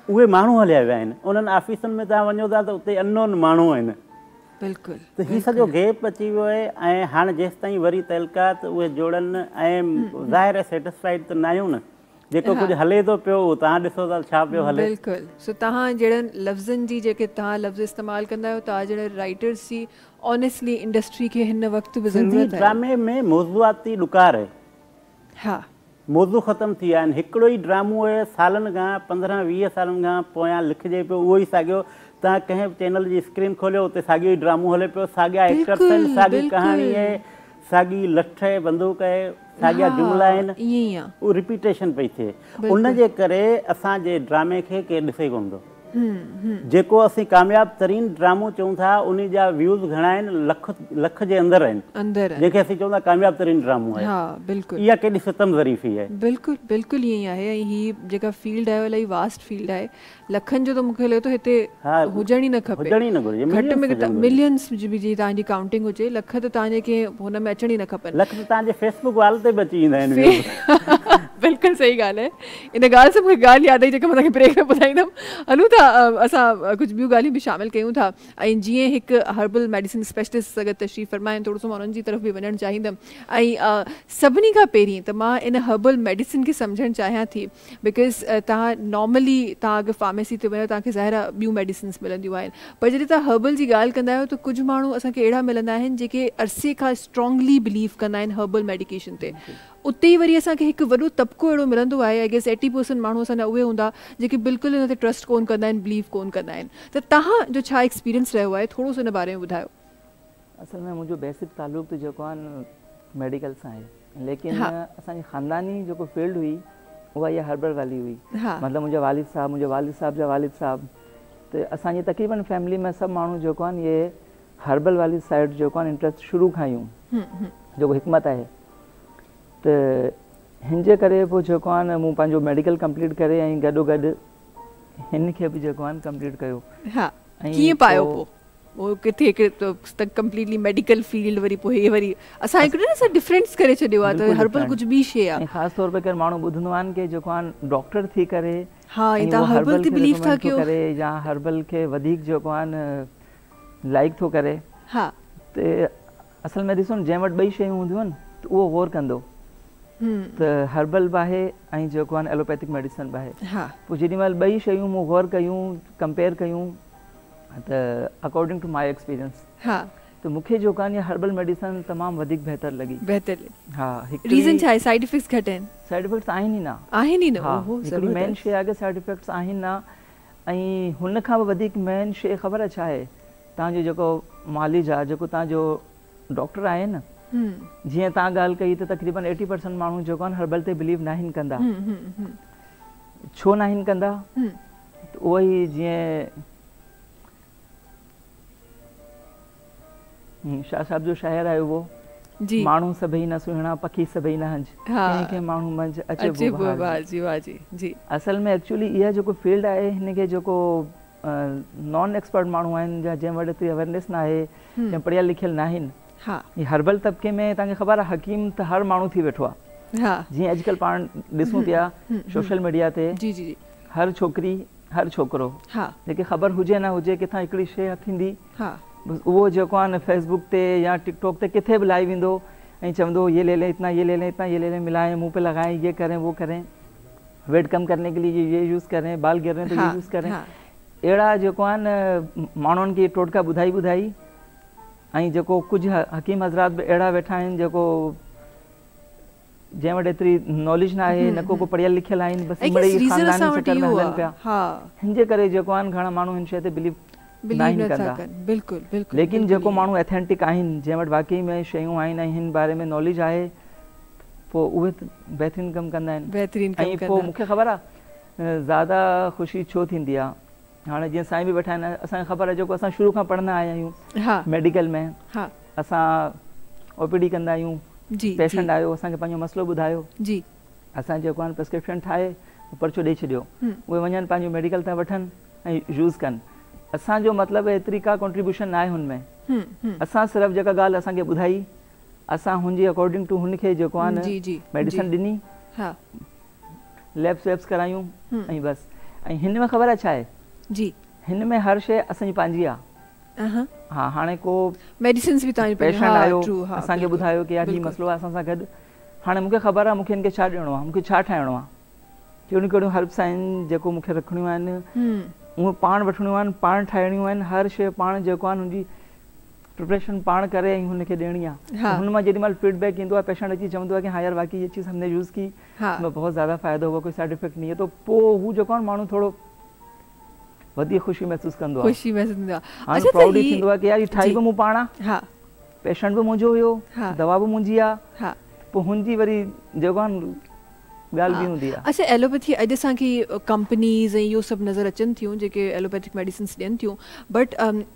उहे माण्हू हलिया विया आहिनि, उन्हनि ऑफिसनि में तव्हां वञो था त उते अननोन माण्हू आहिनि। बिल्कुलु। त हीउ सॼो गैप अची वियो आहे। ऐं हाणे जेसि ताईं वरी तहलकात उहे जोड़नि, ऐं ज़ाहिर आहे सेटिस्फाइड त न आहियूं न, जेको कुझु हले थो पियो उहो तव्हां ॾिसो था छा पियो हले। बिल्कुलु। सो तव्हां जहिड़नि लफ़्ज़नि जी जेके तव्हां लफ़्ज़ इस्तेमालु कंदा आहियो, तव्हां जहिड़े राइटर्स जी ऑनेस्टली इंडस्ट्री खे हिन वक़्तु बि ज़रूरत आहे। ड्रामे में मौज़ूआती ॾुकार आहे, हा, मौज़ू ख़तमु थी विया आहिनि। हिकिड़ो ई ड्रामो आहे सालनि खां, 15-20 सालनि खां पोयां लिखिजे पियो, उहो ई साॻियो। तव्हां कंहिं चैनल जी स्क्रीन खोलियो, उते साॻियो ई ड्रामो हले पियो, साॻिया एक्टर्स आहिनि, साॻी कहाणी आहे, साॻी लठ आहे, बंदूक आहे, साॻिया जुमिला आहिनि, उहो रिपीटेशन पई थिए। उन जे करे असांजे ड्रामे खे केरु ॾिसे कोन थो। जेको असीं कामयाब तरीन ड्रामो चऊं था उन जा व्यूज़ घणा आहिनि, लख जे अंदरि आहिनि, जंहिंखे असीं चऊं था कामयाब तरीन ड्रामो आहे। हा बिल्कुलु, इहा केॾी सितम ज़रीफ़ी आहे। बिल्कुलु बिल्कुलु ईअं ई आहे। ऐं हीअ जेका फील्ड आहे इलाही वास्ट फील्ड आहे, लखनि जो त मूंखे लॻे थो हिते हुजण ई न खपे, घटि में घटि मिलियंस जी बि जी तव्हांजी काउंटिंग हुजे, लख त तव्हांजे कंहिं हुन में अचण ई न खपनि। लख त तव्हांजे फेसबुक वाल ते बि अची ईंदा आहिनि। बिल्कुलु सही ॻाल्हि आहे। इन ॻाल्हि सां मूंखे ॻाल्हि यादि आई जेका मां तव्हांखे ब्रेक में ॿुधाईंदमि। हलूं था असां कुझु ॿियूं ॻाल्हियूं बि शामिलु कयूं था। ऐं जीअं हिकु हर्बल मेडिसिन स्पेशलिस्ट अगरि तशरीफ़ फरमाइनि, थोरो सो मां उन्हनि जी तरफ़ बि वञणु चाहींदमि। ऐं सभिनी खां पहिरीं त मां इन हर्बल मेडिसिन खे सम्झणु चाहियां थी, बिकॉज़ तव्हां नॉर्मली तव्हां अगरि फार्मेसी ते वञो तव्हांखे ज़ाहिर आहे ॿियूं मेडिसिन्स मिलंदियूं आहिनि, पर जॾहिं तव्हां हर्बल जी ॻाल्हि कंदा आहियो त कुझु माण्हू असांखे अहिड़ा मिलंदा आहिनि जेके अरसे खां स्ट्रॉन्गली बिलीव कंदा आहिनि हर्बल मेडिकेशन ते। उते ई वरी असांखे हिकु वॾो तबिको अहिड़ो मिलंदो आहे, आई गेस 80% माण्हू असांजा उहे हूंदा जेके बिल्कुलु हिन ते ट्रस्ट कोन कंदा आहिनि, बिलीव कोन कंदा आहिनि। त तव्हांजो छा एक्सपीरियंस रहियो आहे, थोरो सो हिन बारे में ॿुधायो। असल में मुंहिंजो बेसिक तालुक़ त जेको आहे मेडिकल सां आहे, लेकिन असांजी ख़ानदानी जेको फील्ड हुई उहा इहा हर्बल वाली हुई। मतिलबु मुंहिंजा वालिद साहब जा वालिद साहब, त असांजी तक़रीबन फैमिली में सभु माण्हू जेको आहिनि इहे हर्बल वाली साइड जेको आहे इंट्रस्ट शुरू खां ई जेको हिकमत आहे। त हिन जे करे पोइ जेको आहे मूं पंहिंजो मेडिकल कंप्लीट करे ऐं गॾोगॾु हिन खे बि जेको आहे कंप्लीट कयो। कीअं पायो पोइ किथे कंप्लीटली मेडिकल फील्ड, वरी पोइ हे वरी असां हिकिड़ो न डिफरेंस करे छॾियो आहे त हर्बल कुझु ॿी शइ आहे। ख़ासि तौर पे माण्हू ॿुधंदो आहिनि की जेको आहे डॉक्टर थी करे हर्बल ते बिलीव था कयो या हर्बल खे वधीक जेको आहे लाइक थो करे। त असल में ॾिसो जंहिं वटि ॿई शयूं हूंदियूं आहिनि त उहो गौर कंदो त हर्बल बि आहे ऐं जेको आहे एलोपैथिक मेडिसिन बि आहे। पोइ जेॾी महिल ॿई शयूं मूं गौर कयूं, कंपेयर कयूं, त अकॉर्डिंग टू माई एक्सपीरियंस त मूंखे जेको आहे हर्बल मेडिसिन तमामु वधीक बहितर लॻी। रीज़न छा आहे? साइड इफेक्ट्स घटि आहिनि? साइड इफेक्ट्स आहिनि ई न, हिकिड़ी मेन शइ आहे की साइड इफेक्ट्स आहिनि न। ऐं हुन खां बि वधीक मेन शइ ख़बर आहे छा आहे? तव्हांजो जेको मालिज आहे, जेको तव्हांजो डॉक्टर आहे न, जीअं तव्हां ॻाल्हि कई त तक़रीबन 80% माण्हू जेको आहे हर्बल ते बिलीव न आहिनि कंदा। छो न आहिनि कंदा? त उहो ई जीअं शाह साहब जो शाइर आहे उहो, माण्हू सभई न सुहिणा, पखी सभई न हंज, कंहिंखे माण्हू मंझि अचे बि। असल में एक्चुअली इहा जेको फील्ड आहे हिनखे जेको नॉन एक्सपर्ट माण्हू आहिनि या जंहिं वटि एतिरी अवेयरनेस न आहे या पढ़ियल लिखियल न आहिनि, हर्बल तबिके में तव्हांखे ख़बर आहे हकीम त हर माण्हू थी वेठो आहे। जीअं अॼुकल्ह पाण ॾिसूं पिया सोशल मीडिया ते, हर छोकिरी हर छोकिरो जेके ख़बर हुजे न हुजे किथां हिकिड़ी शइ थींदी, उहो जेको आहे न फेसबुक ते या टिकटॉक ते किथे बि लाइव ईंदो ऐं चवंदो ये ले लें इतना, ये ले लें इतना, ये ले लें मिलाएं, मुंह पे लगाएं, ये करें वो करें, वेट कम करने के लिए ये यूज़ करें, बाल गिर रहे हैं तो ये यूज़ करें। अहिड़ा जेको आहे न माण्हुनि खे टोटका ॿुधाई ऐं जेको कुझु हकीम हज़रात बि अहिड़ा वेठा आहिनि जेको जंहिं वटि एतिरी नॉलेज न आहे, न को पढ़ियल लिखियल आहिनि, बसि हलनि पिया। हिन जे करे जेको आहे घणा माण्हू हिन शइ ते बिलीव कंदा। लेकिन जेको माण्हू एथेंटिक आहिनि, जंहिं वटि वाकई में शयूं आहिनि ऐं हिन बारे में नॉलेज आहे, पोइ उहे बहितरीनु कमु कंदा आहिनि। ऐं पोइ मूंखे ख़बर आहे ज़्यादा ख़ुशी छो थींदी आहे। हाणे जीअं साईं बि वेठा आहिनि, असांखे ख़बर आहे जेको असां शुरू खां पढ़ंदा आया आहियूं मेडिकल में, असां OPD कंदा आहियूं, पेशेंट आयो असांखे पंहिंजो मसइलो ॿुधायो, असां जेको आहे प्रिस्क्रिप्शन ठाहे पर्चो ॾेई छॾियो, उहे वञनि पंहिंजो मेडिकल था वठनि ऐं यूज़ कनि। असांजो मतिलबु एतिरी का कॉन्ट्रीब्यूशन न आहे हुनमें। असां सिर्फ़ु जेका ॻाल्हि असांखे ॿुधाई, असां हुनजी अकॉर्डिंग टू हुनखे जेको आहे न मेडिसिन ॾिनी, लैब्स वैब्स करायूं ऐं बसि। ऐं हिन में ख़बर आहे छा आहे, हिन में हर शइ असांजी पंहिंजी आहे। हाणे को मेडिसिन्स बि तव्हांजी पेशेंट आयो, असांखे ॿुधायो की यार हीउ मसइलो आहे असां सां गॾु। हाणे मूंखे ख़बर आहे मूंखे हिनखे छा ॾियणो आहे, मूंखे छा ठाहिणो आहे, कहिड़ियूं कहिड़ियूं हर्ब्स आहिनि जेको मूंखे रखणियूं आहिनि, उहे पाण वठणियूं आहिनि, पाण ठाहिणियूं आहिनि, हर शइ पाण जेको आहे हुनजी प्रिपरेशन पाण करे ऐं हुनखे ॾियणी आहे। हुन मां जेॾी महिल फीडबैक ईंदो आहे, पेशेंट अची चवंदो आहे कि हाँ यार वाकई ये चीज़ हमने यूज़ की, हमें बहुत ज़्यादा फ़ाइदो हुआ, कोई साइड इफेक्ट नहीं है, तो पोइ हू जेको आहे माण्हू थोरो वधीक ख़ुशी महसूसु कंदो आहे। हाणे प्राउड थींदो आहे कि यार ठाही बि मूं पाण आहे, पेशेंट बि मुंहिंजो हुयो, दवा बि मुंहिंजी आहे, पोइ हुनजी वरी जेको आहे ॻाल्हि बि हूंदी आहे। अच्छा, एलोपैथी अॼु असांखे कंपनीज़ ऐं इहो सभु नज़र अचनि थियूं जेके एलोपैथिक मेडिसिन्स ॾियनि थियूं, बट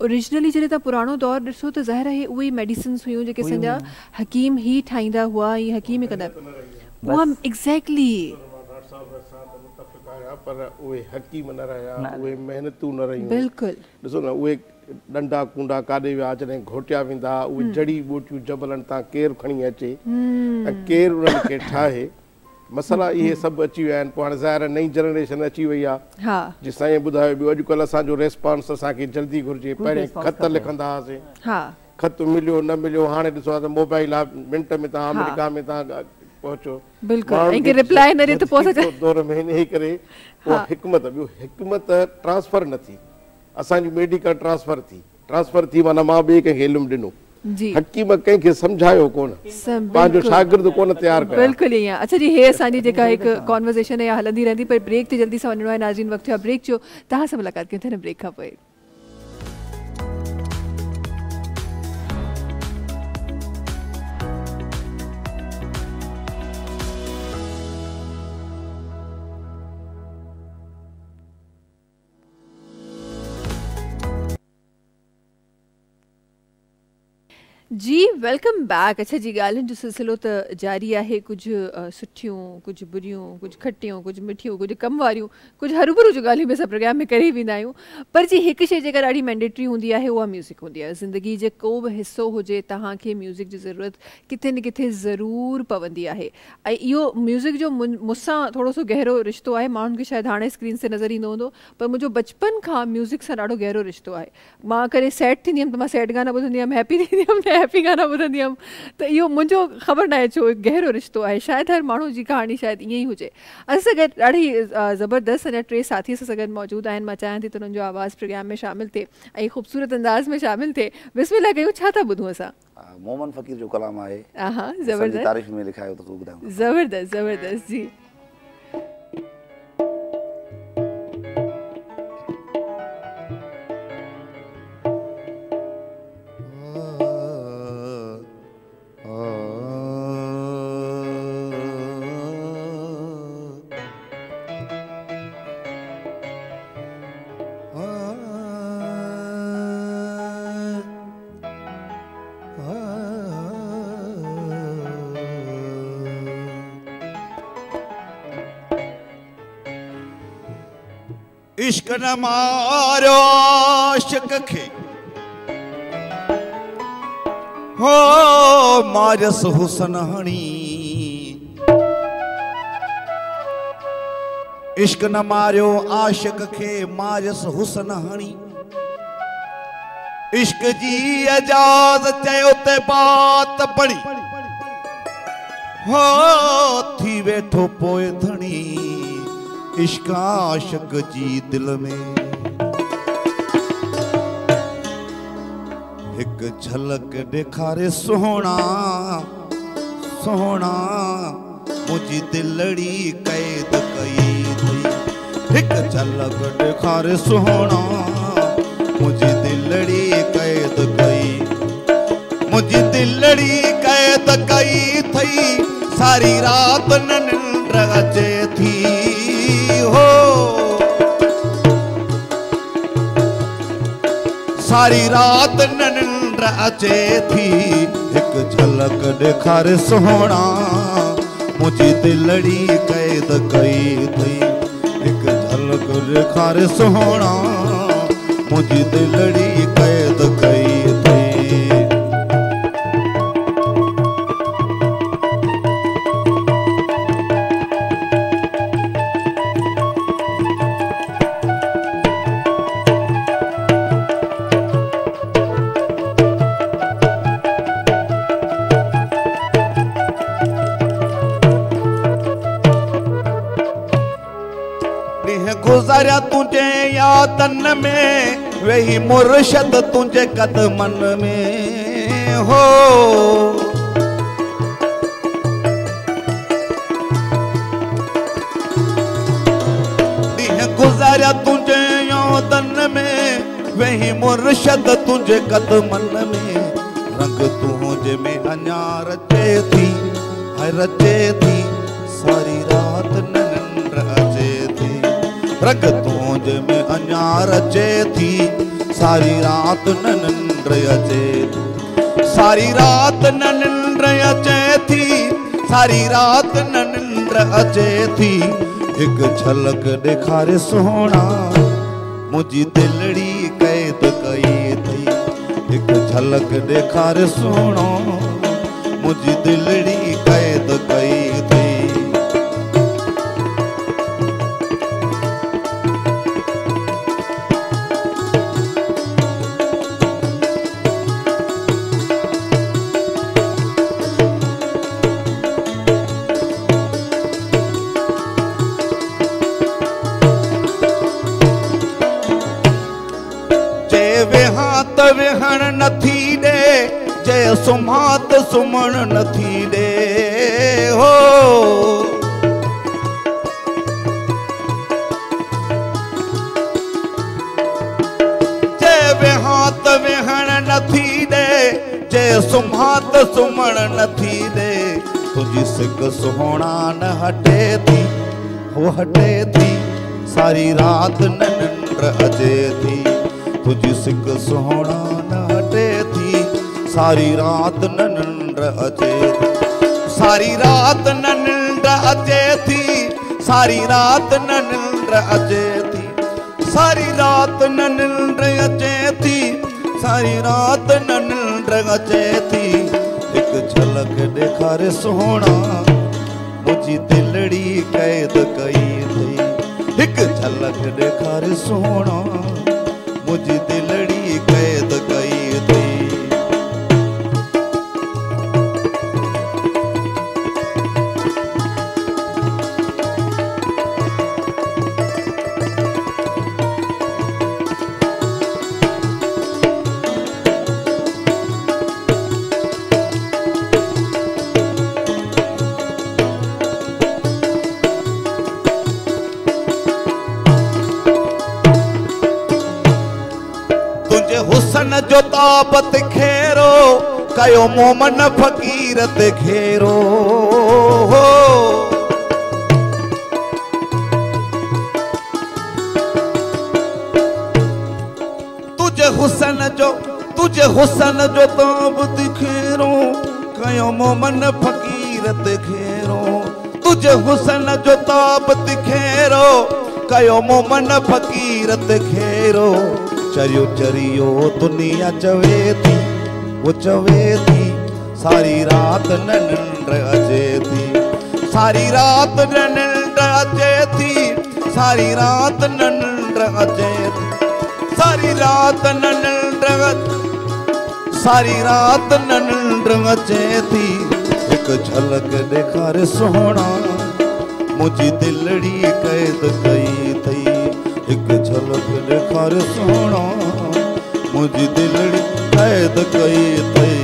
ओरिजिनली जॾहिं तव्हां पुराणो दौर ॾिसो त ज़ाहिर आहे उहे ई मेडिसिन्स हुयूं जेके असांजा हकीम ई ठाहींदा हुआ ऐं हकीम ई कंदा हुआ। एग्ज़ैक्टली, पर उहे हकीम न रहिया, उहे महिनतूं न रहियूं। बिल्कुलु ॾिसो न, उहे डंडा कुंडा काॾे विया जॾहिं घोटिया वेंदा, उहे जड़ी बूटियूं जबलनि तां केरु खणी अचे ऐं केरु उन्हनि खे ठाहे। मसला इहे सभु अची विया आहिनि। पोइ हाणे ज़ाहिर नई जनरेशन अची वई आहे, जीअं साईं ॿुधायो ॿियो, अॼुकल्ह असांजो रेस्पॉन्स असांखे जल्दी घुरिजे। पहिरें ख़त लिखंदा हुआसीं, ख़त मिलियो न मिलियो, हाणे ॾिसो त मोबाइल आहे, मिंट में तव्हां अमेरिका में तव्हां पहुचो। दौर में हिन करे हिकमत, ॿियो हिकमत ट्रांसफर न थी, असांजी मेडिकल ट्रांसफर थी, माना मां ॿिए कंहिंखे इल्मु ॾिनो, हकीम कंहिंखे सम्झायो कोन, पंहिंजो शागिर्द कोन तयार कयो। बिल्कुलु ईअं। अच्छा जी, हे असांजी जेका हिकु कॉन्वर्सेशन आहे हलंदी रहंदी, पर ब्रेक ते जल्दी सां वञिणो आहे। नाज़रीन, वक़्तु थियो आहे ब्रेक जो, तव्हां सां मुलाक़ात कयूं था हिन ब्रेक खां पोइ। जी वेलकम बैक। अच्छा जी, ॻाल्हियुनि जो सिलसिलो त जारी आहे। कुझु सुठियूं, कुझु बुरियूं, कुझु खटियूं, कुझु मिठियूं, कुझु कम वारियूं, कुझु हरूभरू जो ॻाल्हियूं बि असां प्रोग्राम में करे वेंदा आहियूं। पर जी हिकु शइ जेका ॾाढी मैंडेटरी हूंदी आहे उहा म्यूज़िक हूंदी आहे। ज़िंदगी जे को बि हिसो हुजे, तव्हांखे म्यूज़िक जी ज़रूरत किथे न किथे ज़रूरु पवंदी आहे। ऐं इहो म्यूज़िक जो मूंसां थोरो सो गहरो रिश्तो आहे। माण्हुनि खे शायदि हाणे स्क्रीन ते नज़र ईंदो हूंदो, पर मुंहिंजो बचपन खां म्यूज़िक सां ॾाढो गहरो रिश्तो आहे। मां करे सैड थींदी हुअमि त मां सैड गाना ॿुधंदी हुअमि, हैप्पी थींदी हुअमि त हैप्पी गाना ॿुधंदी हुअमि। त इहो मुंहिंजो ख़बर न आहे छो गहरो रिश्तो आहे। शायदि हर माण्हू जी कहाणी शायदि ईअं ई हुजे। असां सां गॾु ॾाढी ज़बरदस्त अञा 3 साथी असां सां गॾु मौजूदु आहिनि। मां चाहियां थी त उन्हनि जो आवाज़ प्रोग्राम में शामिलु थिए ऐं ख़ूबसूरत अंदाज़ में शामिलु थिए। बिस्मिल्लाह कयूं, छा था ॿुधूं असां? मोमन फ़कीर जो कलाम आहे। ज़बरदस्त, तारीफ़ में लिखायो त तूं ॿुधायो। ज़बरदस्त ज़बरदस्त जी। इश्क न मारो आशिक खे, हो मारस हुसन हणी। इश्क न मारियो आशिक खे, मारस हुसन हणी। इश्क जी इजाज़त चयो ते बात बणी, हो थी वेठो पोइ धणी। इश्क आशिक जी दिल में एक झलक ॾेखारे सोहणा सोहणा, मुंहिंजी दिलड़ी कैद कई थई। एक झलक ॾेखारे सोहणा, मुंहिंजी दिलड़ी कैद कई। मुंहिंजी दिलड़ी कैद कई थई, सारी रात न निंड अचे थी। हो सारी रात न निंड अचे थी। एक झलक ॾेखारे सोहणा, मुंहिंजी दिलड़ी कैद कई थई। एक झलक ॾेखारे सोहणा, मुंहिंजी दिलड़ी कैद कई थई। गुज़ारिया तुझे यादन में, वही मुर्शद तुझे कदमन में। हो गुज़ारिया तुझे यादन में, वही मुर्शद तुझे कदमन में। रंग तुझे में अञा रचे थी, रचे थी। सारी रात रग तूंज में अञा रचे थी सारी रात न निंड अचे सारी रात न निंड अचे थी सारी रात न निंड अचे थी एक झलक ॾेखारे सोना मुझी दिलड़ी कैद कई थई एक झलक ॾेखारे सोना मुझी दिलड़ी कैद कई थई विहण नथी दे जय सुमात सुमण नथी दे हो जय विहात विहण नथी दे जय सुमात सुमण नथी दे तुझी सिक सुहोणा न हटे थी वो हटे थी सारी रात न निंड अचे थी तुझी सिक सुहोणा न हटे थी सारी रात न निंड अचे सारी रात न निंड अचे थी सारी रात न निंड अचे थी सारी रात न निंड अचे थी सारी रात न निंड अचे थी एक झलक ॾेखारे सोना मुझी दिलड़ी कैद कई थई एक झलक ॾेखारे सोना मुझी दिलड़ी कैद कई थी हुसन जो ताबत घेरो कयो मोमन फकीर ते घेरो हो तुझे हुसन जो ताबत घेरो कयो मोमन फकीर ते घेरो तुझे हुसन जो ताबत घेरो कयो मोमन फकीर ते घेरो चरियो चरियो दुनिया चवे थी वो चवे थी सारी रात न निंड अचे थी सारी रात न निंड अचे थी सारी रात न निंड अचे थी सारी रात न निंड सारी रात न निंड अचे थी एक झलक ॾेखारे सोना मुझी दिलड़ी कैद कई थई एक झलक ॾेखारे सोना मुझी दिलड़ी कैद कई थई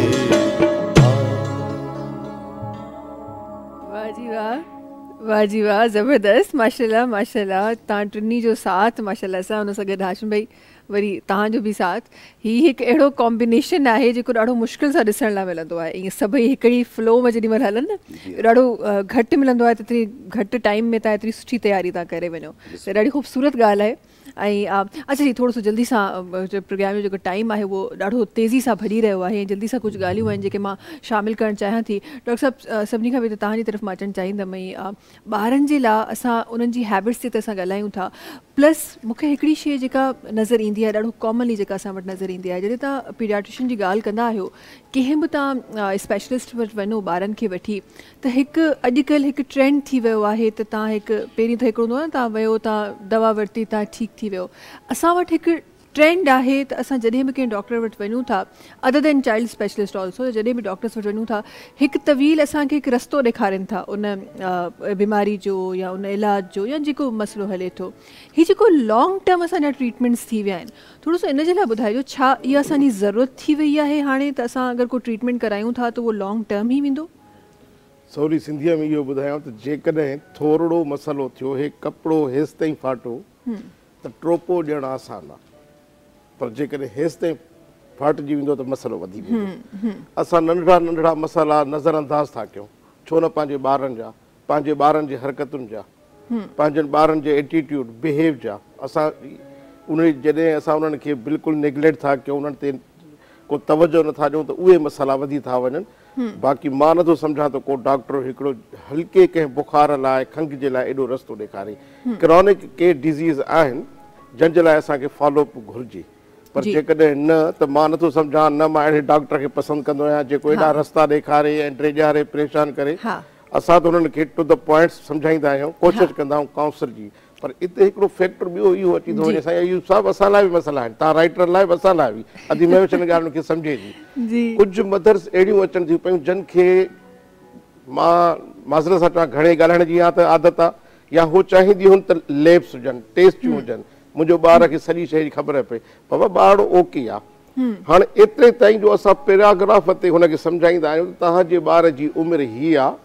वाह जी वाह ज़बरदस्त माशाल्लाह माशाल्लाह तव्हां टिनी जो साथ माशाल्लाह सां हुन सां गॾु हाशिम भाई वरी तव्हांजो बि साथ ही हिकु अहिड़ो कॉम्बिनेशन आहे जेको ॾाढो मुश्किल सां ॾिसण लाइ मिलंदो आहे ईअं सभई हिकिड़ी फ्लो में जेॾी महिल हलनि न ॾाढो घटि मिलंदो आहे त एतिरी घटि टाइम में तव्हां एतिरी सुठी तयारी था करे वञो त ॾाढी ख़ूबसूरत ॻाल्हि आहे ऐं अच्छा जी थोरो सो जल्दी सां प्रोग्राम जो जेको टाइम आहे उहो ॾाढो तेज़ी सां भरी रहियो आहे ऐं जल्दी सां कुझु ॻाल्हियूं आहिनि जेके मां शामिलु करणु चाहियां थी डॉक्टर साहिबु सभिनी खां पहिरीं त तव्हांजी तरफ़ मां अचणु चाहींदमि ऐं ॿारनि जे लाइ असां उन्हनि जी हैबिट्स ते त असां ॻाल्हायूं था प्लस मूंखे हिकिड़ी शइ जेका नज़र ईंदी आहे ॾाढो कॉमनली जेका असां वटि नज़र ईंदी आहे जॾहिं तव्हां पीडियाट्रिशियन जी ॻाल्हि कंदा आहियो कंहिं बि तव्हां स्पेशलिस्ट वटि वञो ॿारनि खे वठी त हिकु अॼुकल्ह हिकु ट्रेंड थी वियो आहे त तव्हां हिकु पहिरीं त हिकिड़ो हूंदो आहे न तव्हां वियो तव्हां दवा वरिती तव्हां ठीकु थी वियो असां वटि हिकु ट्रेंड आहे त असां जॾहिं बि कंहिं डॉक्टर वटि वञूं था other than child specialist also जॾहिं बि डॉक्टर्स वटि वञूं था हिकु तवील असांखे हिकु रस्तो ॾेखारीनि था उन बीमारी जो या उन इलाज जो या जेको मसइलो हले थो हीउ जेको लॉन्ग टर्म असांजा ट्रीटमेंट्स थी विया आहिनि थोरो सो इन जे लाइ ॿुधाइजो छा इहा असांजी ज़रूरत थी वई आहे हाणे त असां अगरि को ट्रीटमेंट करायूं था त उहो लॉन्ग टर्म ई वेंदो सवली सिंधीअ में इहो ॿुधायांव त जेकॾहिं थोरो मसइलो थियो हे कपिड़ो हेसि ताईं फाटो त ट्रोपो ॾियणु आसान आहे पर जेकॾहिं हेसि ताईं फाटिजी वेंदो त मसइलो वधी वेंदो असां नंढड़ा नंढड़ा मसाला नज़र अंदाज़ था कयूं छो न पंहिंजे ॿारनि जी हरकतुनि जा पंहिंजनि ॿारनि जे एटीट्यूड बिहेव जा असां उन जॾहिं असां उन्हनि खे बिल्कुलु नेग्लेक्ट था कयूं उन्हनि ते को तवजो नथा ॾियूं त उहे मसाला वधी था वञनि। बाक़ी मां नथो सम्झां त को डॉक्टर हिकिड़ो हल्के कंहिं बुखार लाइ खंघि जे लाइ एॾो रस्तो ॾेखारे। क्रॉनिक के डिज़ीज़ आहिनि जंहिंजे लाइ असांखे फॉलोअप घुरिजे, पर जेकॾहिं न त मां नथो सम्झां न मां अहिड़े डॉक्टर खे पसंदि कंदो आहियां जेको एॾा रस्ता ॾेखारे ऐं ड्रेजारे परेशान करे। असां त उन्हनि खे टू द पॉइंट सम्झाईंदा आहियूं, कोशिशि कंदा आहियूं काउंसलर जी। पर हिते हिकिड़ो फैक्टर ॿियो इहो अची थो वञे साईं, इहो सभु असां लाइ बि मसइला आहिनि, तव्हां राइटर लाइ बि असां लाइ बि अधी महविशन ॻाल्हि खे सम्झे थी। कुझु मदर्स अहिड़ियूं अचनि थियूं पियूं जिन खे मां माज़रत सां चवां घणे ॻाल्हाइण जी या त आदत आहे या हू चाहींदियूं आहिनि त लेब्स हुजनि, टेस्टियूं हुजनि, मुंहिंजो ॿार खे सॼी शइ जी ख़बर पए, बाबा ॿार ओके आहे। हाणे एतिरे ताईं जो असां पैराग्राफ ते हुनखे सम्झाईंदा आहियूं त तव्हांजे ॿार जी उमिरि हीअ आहे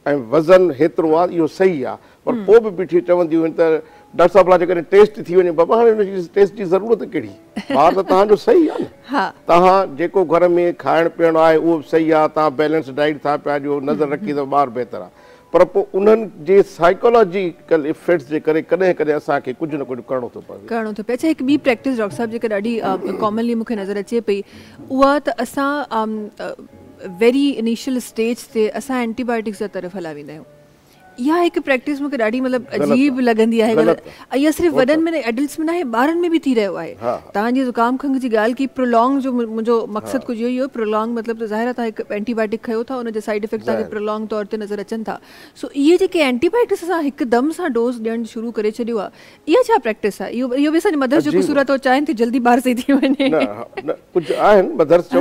ऐं वज़न हेतिरो आहे, इहो सही आहे। पर पोइ बि बीठी चवंदियूं आहिनि त डॉक्टर साहिब लाइ जेकॾहिं टेस्ट थी वञे, बाबा हाणे हुनजी टेस्ट जी ज़रूरत कहिड़ी, ॿार त तव्हांजो सही आहे न। तव्हां जेको घर में खाइण पीअण आहे उहो बि सही आहे, तव्हां बैलेंस डाइट था पिया ॾियो, नज़र रखी त ॿार बहितर आहे। पर पोइ उन्हनि जे साइकोलॉजिकल इफेक्ट्स जे करे कॾहिं कॾहिं असांखे कुझु न कुझु करिणो थो पए। अच्छा, हिकु ॿी प्रैक्टिस डॉक्टर साहिब जेका ॾाढी कॉमनली मूंखे नज़र अचे पई उहा त असां वेरी इनिशियल स्टेज ते असां एंटीबायोटिक्स जा तरफ़ हला वेंदा आहियूं। इहा हिकु प्रैक्टिस मूंखे ॾाढी मतिलबु अजीब लॻंदी आहे। इहा सिर्फ़ु वॾनि में एडल्ट्स में न आहे, ॿारनि में बि थी रहियो आहे। तव्हांजी ज़ुकाम खंघि जी ॻाल्हि की प्रोलॉन्ग जो मुंहिंजो मक़सदु कुझु इहो ई प्रोलॉन्ग मतिलबु त ज़ाहिर आहे तव्हां हिकु एंटीबायोटिक खयो था, उनजा साइड इफेक्ट तव्हांखे प्रोलॉन्ग तौर ते नज़र अचनि था। सो इहे जेके एंटीबायोटिक्स असां हिकदमि सां डोज़ ॾियणु शुरू करे छॾियो आहे, इहा छा प्रैक्टिस आहे? इहो बि असांजी मदर्स जो क़सूर आहे, त चाहिनि थी जल्दी ॿार सही थी वञे। कुझु आहिनि मदर्स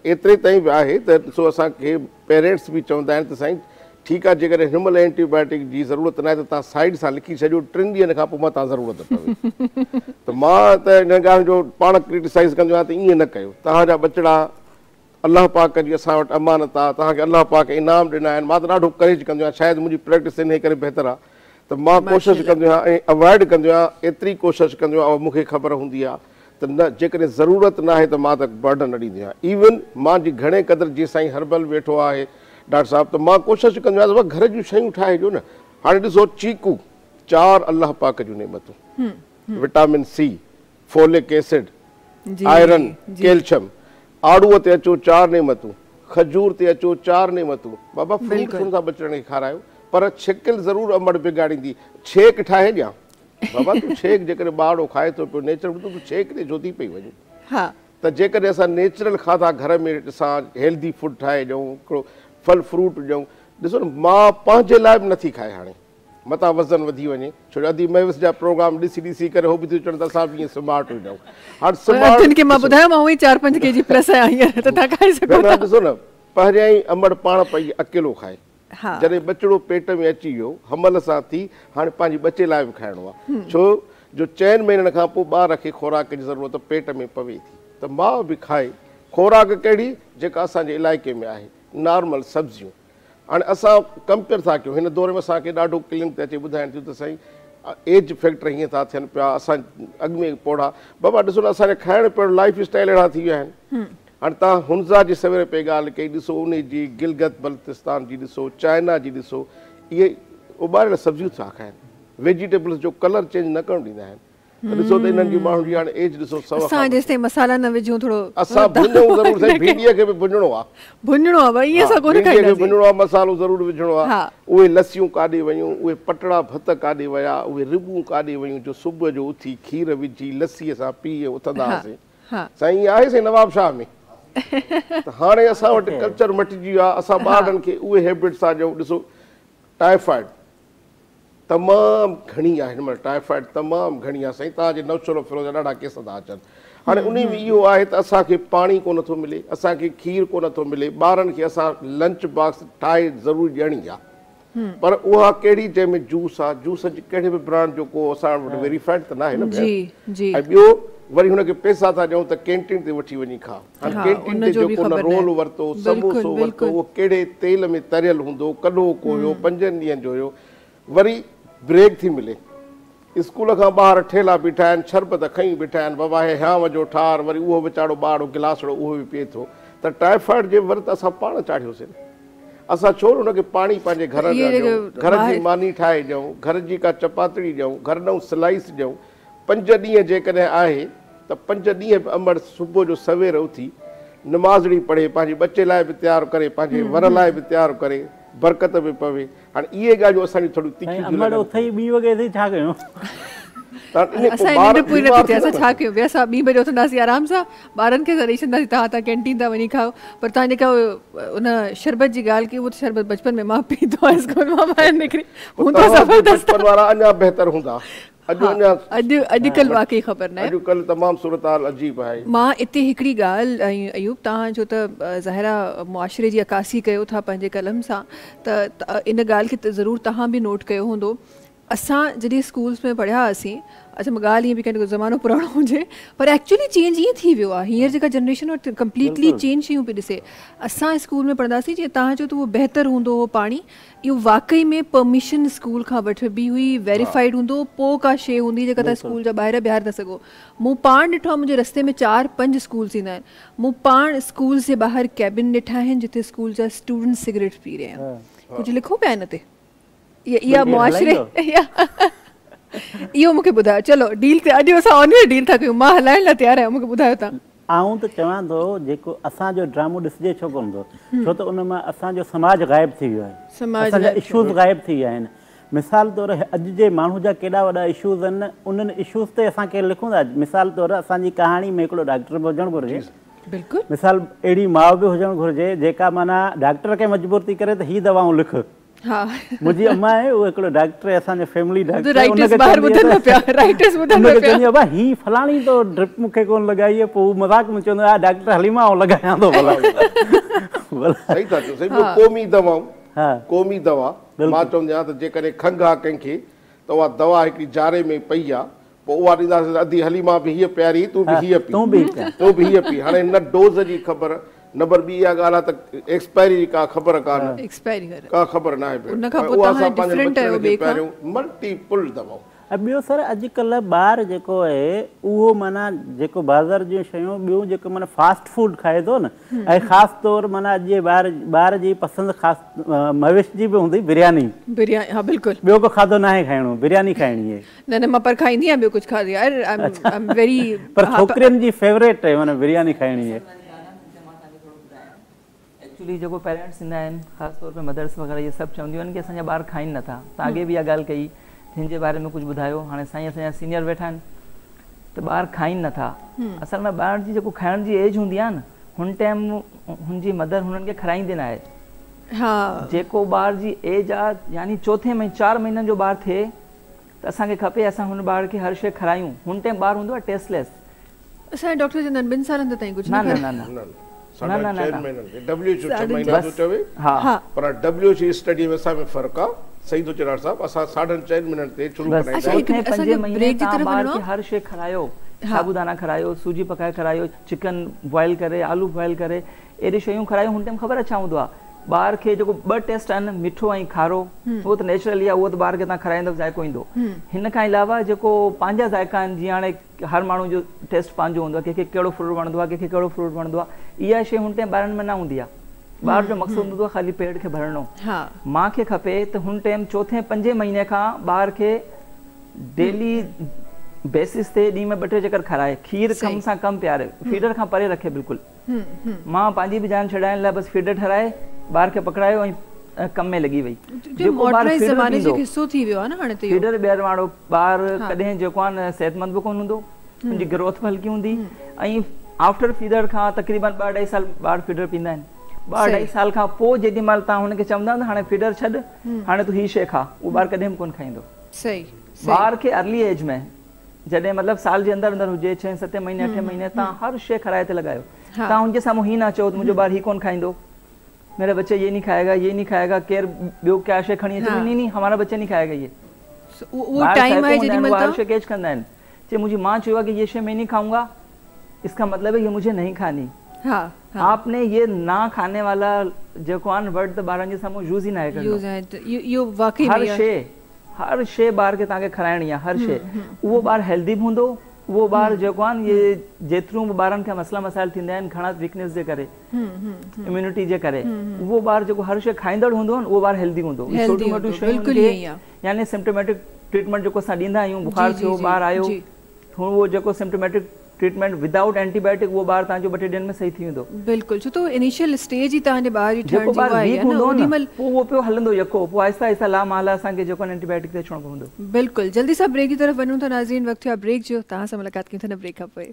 एतिरे ताईं बि आहे त ॾिसो असांखे पेरेंट्स बि चवंदा आहिनि त साईं ठीकु आहे, जेकॾहिं हिन महिल एंटीबायोटिक जी ज़रूरत न आहे त तव्हां साइड सां लिखी छॾियो, 3 ॾींहंनि खां पोइ मां तव्हां ज़रूरत पवे। त मां त हिन ॻाल्हि जो पाण क्रिटिसाइज़ कंदो आहियां त ईअं न कयो। तव्हांजा बचड़ा अलाह पाक जी असां वटि अमानत आहे, तव्हांखे अलाह पाक इनाम ॾिना आहिनि। मां त ॾाढो करेज कंदो आहियां, शायदि मुंहिंजी प्रैक्टिस इन करे बहितर आहे त मां कोशिशि कंदो आहियां ऐं अवॉइड कंदो आहियां, एतिरी कोशिशि कंदो आहियां। मूंखे ख़बर हूंदी आहे त न जेकॾहिं ज़रूरत न आहे त मां त बर्डन न ॾींदी आहियां। इवन मुंहिंजी घणे क़दुरु जीअं साईं हर्बल वेठो आहे डॉक्टर साहिब, त मां कोशिशि कंदो आहियां घर जूं शयूं ठाहे ॾियो न। हाणे ॾिसो चीकू 4 अलाह पाक जूं नेमतूं, vitamin C, folic acid, iron, calcium. आड़ूअ ते अचो 4 नेमतूं, खजूर ते अचो 4 नेमतूं। बाबा फ्रूट था बचड़नि खे खारायो, पर छिकिल ज़रूरु अमड़ बिगाड़ींदी। छेक ठाहे ॾियां, बाबा तूं छेक जेकॾहिं ॿारड़ो खाए थो पियो नेचुरल, तूं छेक ते छो थी पई वञे? त जेकॾहिं असां नेचुरल खाधा घर में असां हेल्दी फूड ठाहे ॾियूं, हिकिड़ो फल फ्रूट ॾियूं। ॾिसो न, मां पंहिंजे लाइ बि नथी खाए हाणे, मथां वज़न वधी वञे, छो जो अधी महविस जा प्रोग्राम ॾिसी ॾिसी करे हो बि थियूं चवनि त असां बि ईअं स्मार्ट हुजूं। हाणे मां ॿुधायो मां 4-5 kg प्लस आहियां त तव्हां खाई सघो था। ॾिसो न, पहिरियां ई अमड़ पाण पई अकेलो खाए, जॾहिं बचिड़ो पेट में अची वियो हमल सां थी, हाणे पंहिंजी बचे लाइ बि खाइणो आहे, छो जो 4 महीननि खां पोइ ॿार खे खुराक जी ज़रूरत पेट में पवे थी। त माउ बि खाए खुराक कहिड़ी जेका असांजे इलाइक़े में आहे, नॉर्मल सब्जियूं। हाणे असां कंपेयर था कयूं, हिन दौर में असांखे ॾाढो क्लिनिक ते अची ॿुधाइनि थियूं त साईं एज फैक्टर हीअं था थियनि पिया, असां अॻु में पौड़ा। बाबा ॾिसो न, असांजे खाइण पीअण लाइफ स्टाइल अहिड़ा थी विया आहिनि। हाणे तव्हां हुनज़ा जी सवेरे पे ॻाल्हि कई, ॾिसो उन जी गिलगत बल्तिस्तान जी ॾिसो, चाइना जी ॾिसो, इहे उॿारियल सब्जियूं था खाइनि, वेजिटेबल्स जो कलर चेंज न करणु ॾींदा आहिनि। ॾिसो त इन्हनि जी माण्हुनि जी हाणे एज ॾिसो, असां जेसिताईं मसाला न विझूं थोरो असां भुञूं ज़रूरु, साईं भींडीअ खे बि भुञणो आहे, भुञणो आहे, भई असां कोन खाईंदासीं, भींडीअ खे भुञणो आहे, मसालो ज़रूरु विझणो आहे। उहे लस्सियूं काॾे वयूं, उहे पटड़ा भत काॾे विया, उहे रिबूं काॾे वयूं जो सुबुह जो उथी खीर विझी लस्सीअ सां पी उथंदा हुआसीं। साईं आहे साईं नवाब शाह में। त हाणे असां वटि कल्चर मटिजी वियो आहे, असां ॿारनि खे उहे हैबिट्स था ॾियूं। ॾिसो टाइफाइड तमामु घणी आहे, हिन महिल टाइफाइड तमामु घणी आहे साईं, तव्हांजे नौशरो फिरोज जा ॾाढा केस था अचनि। हाणे उन में इहो आहे त असांखे पाणी कोन थो मिले, असांखे खीर कोन थो मिले, ॿारनि खे असां लंच बॉक्स ठाहे ज़रूरु ॾियणी आहे, पर उहा कहिड़ी जंहिंमें जूस आहे, जूस जी कहिड़े बि ब्रांड जो को असां वटि वेरीफाइड त न आहे न। ऐं ॿियो वरी हुनखे पैसा था ॾियूं त कैंटीन ते वठी वञी खा। हाणे कैंटीन ते जेको न रोल वरितो, समोसो वरितो, उहो कहिड़े तेल में तरियल हूंदो, कॾो को हुयो, 5 ॾींहंनि जो हुयो। वरी ब्रेक थी मिले, स्कूल खां ॿाहिरि ठेला बीठा आहिनि, शरबत खई बीठा आहिनि, बाबा हे हाम जो ठार, वरी उहो वीचारो ॿारु गिलासड़ो उहो बि पीए थो। त टाइफाइड जे विर्त असां पाण चाढ़ियोसीं। असां छो हुनखे पाणी पंहिंजे घर घर जी मानी ठाहे ॾियूं, घर जी का चपातड़ी ॾियूं, घर ॾऊं स्लाइस ॾियूं। 5 ॾींहं जेकॾहिं आहे त 5 ॾींहं बि अमड़ सुबुह जो सवेर उथी नमाज़ड़ी पढ़े, पंहिंजे बचे लाइ बि तयारु करे, पंहिंजे वर लाइ बि तयारु करे, बरकत बि पवे। हाणे इहे ॻाल्हियूं असांजी थोरी तिखियूं अमड़ उथई 2 वॻे ते छा कयूं? असां निंड पूरी नथी थिए, असां छा कयूं? असां 2 बजे उथंदासीं आराम सां, ॿारनि खे ॾेई छॾींदासीं तव्हां कैंटीन था वञी खाओ। पर तव्हां जेका उन शरबत जी ॻाल्हि कई, उहो शरबत बचपन में मां पीतो आहे, स्कूल मां ॿाहिरि निकिरी बचपन वारा अञा बहितर हूंदा। अॼुकल्ह वाकई ख़बर न आहे, अॼुकल्ह तमामु सूरत-हाल अजीब आहे। मां हिते हिकिड़ी ॻाल्हि अयूब, तव्हां जो त ज़ाहिरा मुआशिरे जी अकासी कयो था पंहिंजे कलम सां, त इन ॻाल्हि खे ज़रूरु तव्हां बि नोट कयो हूंदो। असां जॾहिं स्कूल्स में पढ़िया हुआसीं, अच्छा मां ॻाल्हि ईअं बि कयां ज़मानो पुराणो हुजे, पर एक्चुअली चेंज ईअं थी वियो आहे। हींअर जेका जनरेशन और कंप्लीटली चेंज शयूं पई ॾिसे। असां स्कूल में पढ़ंदासीं, जीअं तव्हां चयो त उहो बहितर हूंदो हो पाणी, इहो वाकई में परमिशन स्कूल खां वठिबी हुई, वेरीफाइड हूंदो, पोइ का शइ हूंदी जेका तव्हां स्कूल जा ॿाहिरि बीहारे था सघो। मूं पाण ॾिठो आहे, मुंहिंजे रस्ते में 4-5 स्कूल्स ईंदा आहिनि, मूं पाण स्कूल जे ॿाहिरि कैबिन ॾिठा आहिनि जिथे स्कूल जा स्टूडेंट सिगरेट पी रहिया आहिनि। कुझु लिखो पिया हिन ते, इहा मुआशिरे इहो मूंखे ॿुधायो। चलो डील ते अॼु असां ऑन डील था कयूं, मां हलाइण लाइ तयारु आहियां, मूंखे ॿुधायो तव्हां। आऊं त चवां थो जेको असांजो ड्रामो ॾिसजे छो कोन थो, छो त उन मां असांजो समाज गाइब थी वियो आहे, असांजा इशूज़ गाइब थी विया आहिनि। मिसाल तौरु अॼु जे माण्हू जा केॾा वॾा इशूज़ आहिनि, उन्हनि इशूज़ ते असां केरु लिखूं था। मिसाल तौरु असांजी कहाणी में हिकिड़ो डॉक्टर बि हुजणु घुरिजे, बिल्कुलु। मिसाल अहिड़ी माउ बि हुजणु घुरिजे जेका माना डॉक्टर खे मजबूर थी करे त हीअ दवाऊं लिख। मुंहिंजी अम्मा आहे, उहो हिकिड़ो डॉक्टर आहे, असांजो फैमिली डॉक्टर, ही फलाणी तो ड्रिप मूंखे कोन लॻाई आहे, पोइ मज़ाक में चवंदो आहे डॉक्टर हलीमा ऐं लॻायां थो। सही था चओ, सही। क़ौमी दवाऊं, क़ौमी दवा मां चवंदी आहियां त जेकॾहिं खंघि आहे कंहिंखे त उहा दवा हिकिड़ी जारे में पई आहे, पोइ उहा ॾींदासीं, अधी हलीमा बि हीअ प्यारी, तूं बि हीअ पी, तूं बि हीअ पी। हाणे न डोज़ जी ख़बर, नंबर ॿी इहा ॻाल्हि आहे त एक्सपायरी जी का ख़बर कान, का ख़बर न आहे। मल्टीपल दवाऊं। ऐं ॿियो सर अॼुकल्ह ॿार जेको आहे उहो माना जेको बाज़ार जूं शयूं ॿियूं जेको माना फास्ट फूड खाए थो न, ऐं ख़ासि तौरु माना अॼु जे ॿार जी पसंदि ख़ासि मवेश जी बि हूंदी बिरयानी। हा बिल्कुलु, ॿियो को खाधो न आहे खाइणो, बिरयानी खाइणी आहे। न मां पर खाईंदी आहियां ॿियो कुझु खाधी यार, पर छोकिरियुनि जी फेवरेट आहे माना बिरयानी खाइणी आहे। एक्चुअली जेको पेरेंट्स ईंदा आहिनि, ख़ासि तौर पे मदर्स वग़ैरह, इहे सभु चवंदियूं आहिनि की असांजा ॿार खाइनि नथा। तव्हां अॻे बि इहा ॻाल्हि कई, हिन जे बारे में कुझु ॿुधायो। हाणे साईं असांजा सीनियर वेठा आहिनि त ॿार खाइनि नथा। असल में ॿार जी जेको खाइण जी एज हूंदी आहे न, हुन टाइम हुनजी मदर हुननि खे खाराईंदी न आहे। जेको ॿार जी एज आहे, यानी 4 महीननि जो ॿार थिए त असांखे खपे असां हुन ॿार खे हर शइ खारायूं। हुन टाइम ॿार हूंदो आहे टेस्टलेस। असांजे डॉक्टर चवंदा आहिनि 2 सालनि ताईं कुझु न। WHO स्टडी में असां में फ़र्क़ु आहे। सही थो चयो साहब, असां 4.5 मिनट ते शुरू कराईंदा आहियूं। 5 महीने तव्हां ॿार खे हर शइ खारायो, साबूदाना खारायो, सूजी पकाए खारायो, चिकन बॉइल करे, आलू बॉइल करे, अहिड़ी शयूं खारायो। हुन टाइम ख़बर छा हूंदो आहे, ॿार खे जेको 2 टेस्ट आहिनि, मिठो ऐं खारो, उहो त नेचुरली आहे, उहो त ॿार खे तव्हां खाराईंदव ज़ाइको ईंदो। हिन खां अलावा जेको पंहिंजा ज़ाइका आहिनि, जीअं हाणे हर माण्हू जो टेस्ट पंहिंजो हूंदो आहे, कंहिंखे कहिड़ो फ्रूट वणंदो आहे, कंहिंखे कहिड़ो फ्रूट वणंदो आहे, इहा शइ हुन टाइम ॿारनि में न हूंदी आहे। ॿार जो मक़सदु हूंदो आहे ख़ाली पेट खे भरणो। मां खे खपे त हुन टाइम 4-5 महीने खां ॿार खे डेली बेसिस ते ॾींहं में 2-3 चकर खाराए, खीर कम सां कम पीआरे, फीडर खां परे रखे बिल्कुलु। मां पंहिंजी बि जान छॾाइण लाइ बसि फीडर ठहाराए, ॿार खे पकड़ायो ऐं कम में लॻी वई। फीडर ॿीहर वारो ॿार कॾहिं जेको आहे न सेहतमंद बि कोन हूंदो, हुनजी ग्रोथ बि हल्की हूंदी। ऐं आफ्टर फीडर खां तक़रीबन 2-2.5 साल ॿार फीडर पींदा आहिनि। 2-2.5 साल खां पोइ जेॾी महिल तव्हां हुनखे चवंदा न हाणे फीडर छॾ, हाणे तूं हीअ शइ खा, उहो ॿार कॾहिं बि कोन खाईंदो। ॿार खे अर्ली एज में, जॾहिं मतिलबु साल जे अंदरि अंदरि हुजे, 6-7 महीने 8 महीने, तव्हां हर शइ खाराए ते लॻायो। तव्हां हुनजे साम्हूं हीअं न चओ त मुंहिंजो ॿारु हीअ कोन खाईंदो, मेरा बच्चा ये नहीं खाएगा, ये नहीं खाएगा, केर ॿियो क्या शइ खणी अचे, नहीं हमारा बच्चा नहीं खाएगा ये। वो टाइम है जेॾी महिल हर शइ कैच कंदा आहिनि। चए मुंहिंजी मां चयो आहे कि ये शइ मैं नहीं खाऊंगा, इसका मतलब है ये मुझे नहीं खानी। आपने ये ना खाने वाला जेको आहे वर्ड त ॿारनि जे साम्हूं यूज़ ई न आहे करणो। हर शइ ॿार खे तव्हांखे खाराइणी आहे, हर शइ। उहो ॿारु हेल्दी बि हूंदो, वो बार जो आन ये जेतिरूं भी ॿारनि खे मसला मसाइल थींदा आहिनि घणा वीकनेस जे करे इम्यूनिटी जे करे वो बार जो हर शइ खाईंदड़ हूंदो वो बार हेल्दी हूंदो छोटी मोटी शयूं यानी सिम्टोमेटिक ट्रीटमेंट जो असां ॾींदा आहियूं बुखार थियो ॿार आयो थोरो वो जो सिम्टोमेटिक ट्रीटमेंट विदाउट एंटीबायोटिक वो बार तांजो 2 ॾींहनि में सही थी वेंदो बिल्कुल छो तो इनिशियल स्टेज ही तांजे बार जी ठहण जी आहे ना ओडीमल वो पे हलंदो यको पो आहिस्ता आहिस्ता ला माला असां के जो एंटीबायोटिक ते छोड़ो पवंदो बिल्कुल जल्दी सां ब्रेक की तरफ वणूं था नाज़रीन वक्त है ब्रेक जो तां सां मुलाकात की था ब्रेक खां पोइ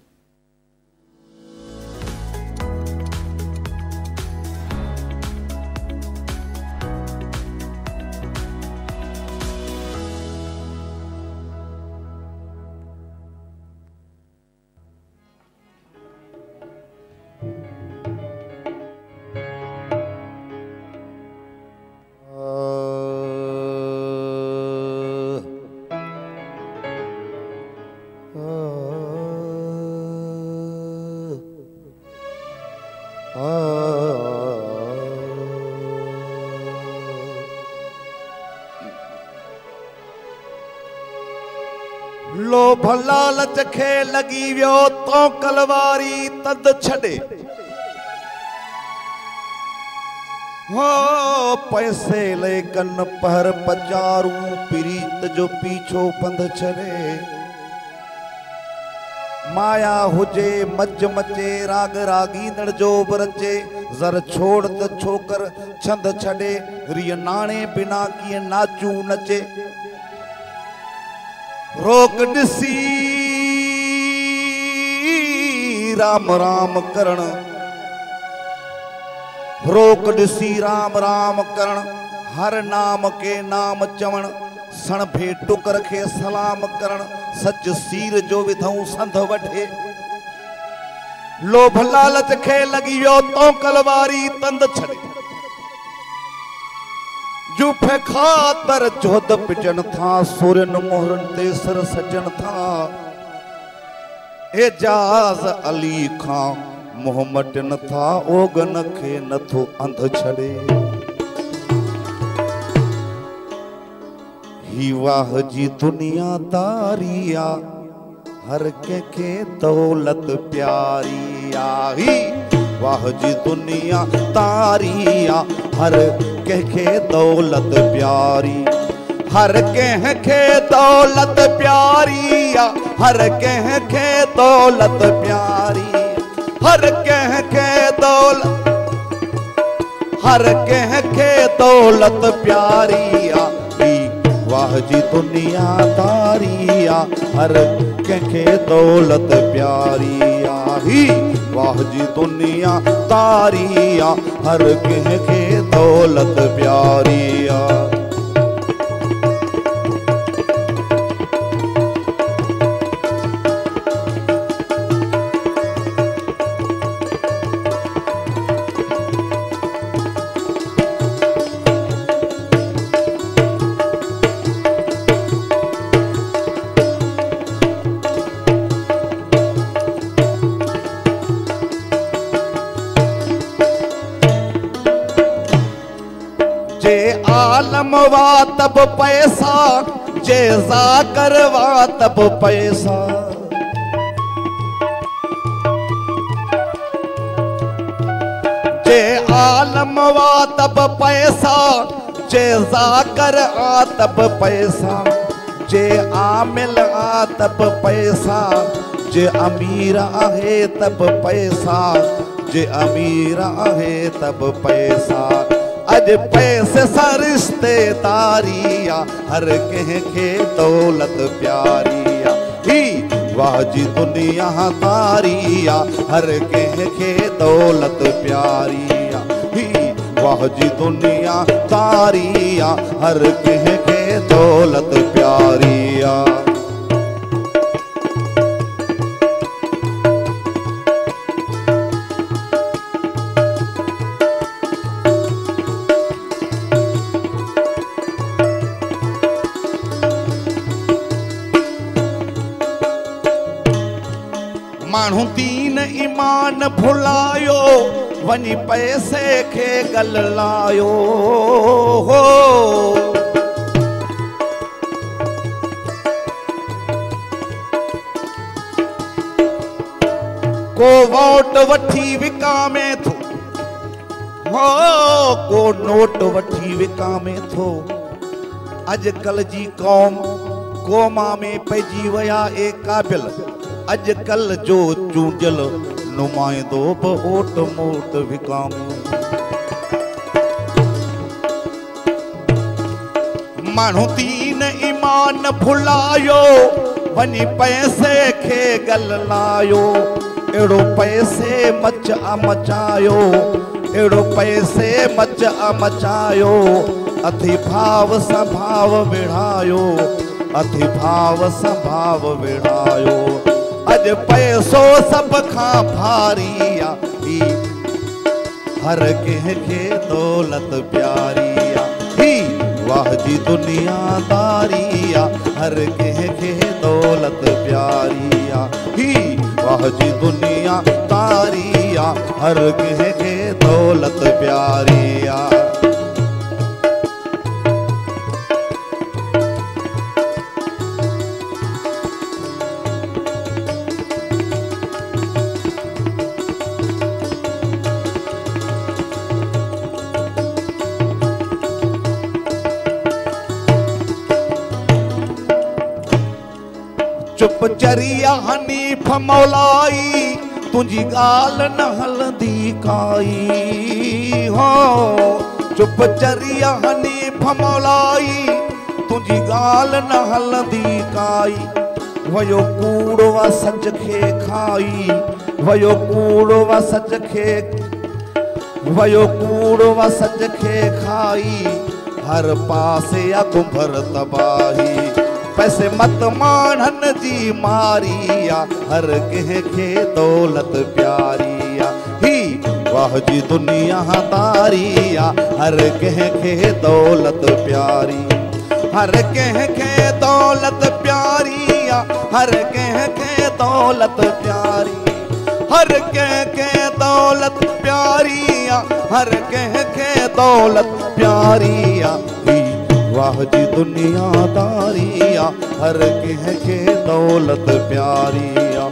लोभ लालच खे लगी वियो तो कलवारी तद छड़े हो पैसे ले कन पर पचारू प्रीत जो पीछो पंध छड़े माया हुजे मज मचे राग रागींदड़ जो बरचे जर छोड़ त छोकर छंद छड़े रिय नाणे बिना किए नाचू नचे रोक दिसी राम राम करण रोक दिसी राम राम करण हर नाम के नाम चवण सण भे टुकर खे सलाम करण सच सीर जो विधऊं संध वठे लोभ लालच खे लगी वियो तो कलवारी तंद छड़े जूफे खातर जोध पिटन था सूरन मोहरन ते सर सजन था एजाज अली खां मोहम्मद न था ओगन खे नथो अंध छड़े ही वाह जी दुनिया दारिया हर के दौलत प्यारी आई वाह जी दुनिया तारिया हर के दौलत प्यारी हर के दौलत प्यारिया हर के दौलत प्यारी हर के दौलत हर के दौलत प्यारिया वाह जी दुनिया तारिया हर के दौलत प्यारिया ही वाह जी दुनिया तारिया हर के दौलत प्यारिया वा तब पैसा जैसा करवा तब पैसा जे आलम वा तब पैसा जैसा कर आ तब पैसा जे आमिल आ तब पैसा जे अमीर आहे तब पैसा जे अमीर आहे तब पैसा अज पैसे सा रिश्तेदारिया हर के दौलत प्यारिया ही वाह जी दुनिया तारिया हर के दौलत प्यारिया ही वाह जी दुनिया तारिया हर के दौलत प्यारिया मानू दीन ईमान भुलायो वनी पैसे के गल लायो हो को वोट वठी विकामे थो, हो को नोट वठी विकामे थो। अजकल जी कौम कोमा में पइजी वया ए काबिल, अजकल जो चूंडल नुमाइंदो बि ओट मोट विकामे। माण्हू दीन ईमान भुलायो, वञी पैसे खे गल लायो। एड़ो पैसे मच मचायो, एड़ो पैसे मच मचायो। अथी भाव संभाव विढ़ायो, अथी भाव संभाव विढ़ायो। अज पैसो सब खां भारी आ, हर कंहिंखे दौलत प्यारी आ। वाह जी दुनियादारी आ, हर कंहिंखे दौलत प्यारी आ। वाह जी दुनियादारी आ, हर कंहिंखे दौलत प्यारी आ। चुप चरिया हनीफ मौलाई, तुझी गाल न हलंदी काई। हो चुप चरिया हनीफ मौलाई, तुझी गाल न हलंदी काई। वयो कूड़ व सच खे खाई, वयो कूड़ व सच खे, वयो कूड़ व सच खे खाई। हर पासे आ कुंभर तबाही, पैसे मत मानन जी मारी आ, हर कंहिंखे दौलत प्यारी आ। वाह जी दुनियादारी आ, हर कंहिंखे दौलत प्यारी। हर कंहिंखे दौलत प्यारी आ, हर कंहिंखे दौलत प्यारी। हर कंहिंखे दौलत प्यारी आ, हर कंहिंखे दौलत प्यारी आ। वाह जी दुनियादारी आ, हर कंहिंखे दौलत प्यारी आ।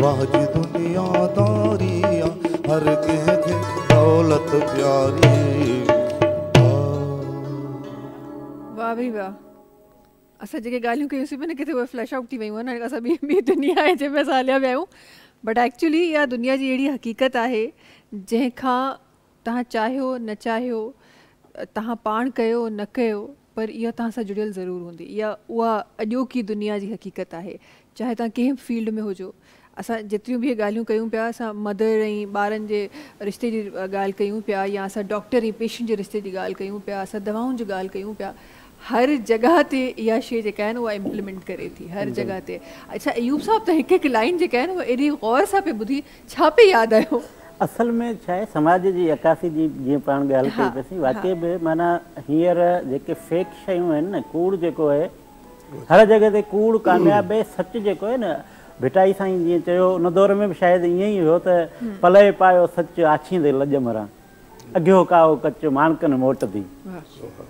वाह जी दुनियादारी आ, हर कंहिंखे दौलत प्यारी। वाह भाई वाह। असां जेके ॻाल्हियूं कयूंसीं न किथे उहे फ्लैश आउट थी वियूं आहिनि। असां ॿी दुनिया आहे जंहिंमें असां हलिया विया आहियूं, बट एक्चुअली इहा दुनिया जी अहिड़ी हक़ीक़त आहे जंहिंखां तव्हां चाहियो न चाहियो, तव्हां पाण कयो न कयो, पर इहा तव्हां सां जुड़ियल ज़रूरु हूंदी। इहा उहा अॼोकी दुनिया जी हक़ीक़त आहे, चाहे तव्हां कंहिं फील्ड में हुजो। असां जेतिरियूं बि ॻाल्हियूं कयूं पिया, असां मदर ऐं ॿारनि जे रिश्ते जी ॻाल्हि कयूं पिया, या असां डॉक्टर ऐं पेशेंट जे रिश्ते जी ॻाल्हि कयूं पिया, असां दवाउनि जी ॻाल्हि कयूं पिया, हर जॻह ते इहा शइ जेका आहे न उहा इम्प्लीमेंट करे थी, हर जॻह ते। अच्छा अयूब साहब, त हिकु हिकु लाइन जेका आहे न उहा एॾी गौर सां पे ॿुधी, छा पे यादि आयो? असल में छा आहे, समाज जी अकासी जी जीअं पाण ॻाल्हि कई पियासीं, वाक़ई में माना हींअर जेके फेक शयूं आहिनि न, कूड़ जेको आहे हर जॻह ते कूड़ कामयाबु आहे, सच जेको आहे न भिटाई साईं जीअं चयो, उन दौर में बि शायदि ईअं ई हुयो त पलए पायो सच आछींदे लॼ मरां, अॻियो काओ कचो माणकनि मोटंदी।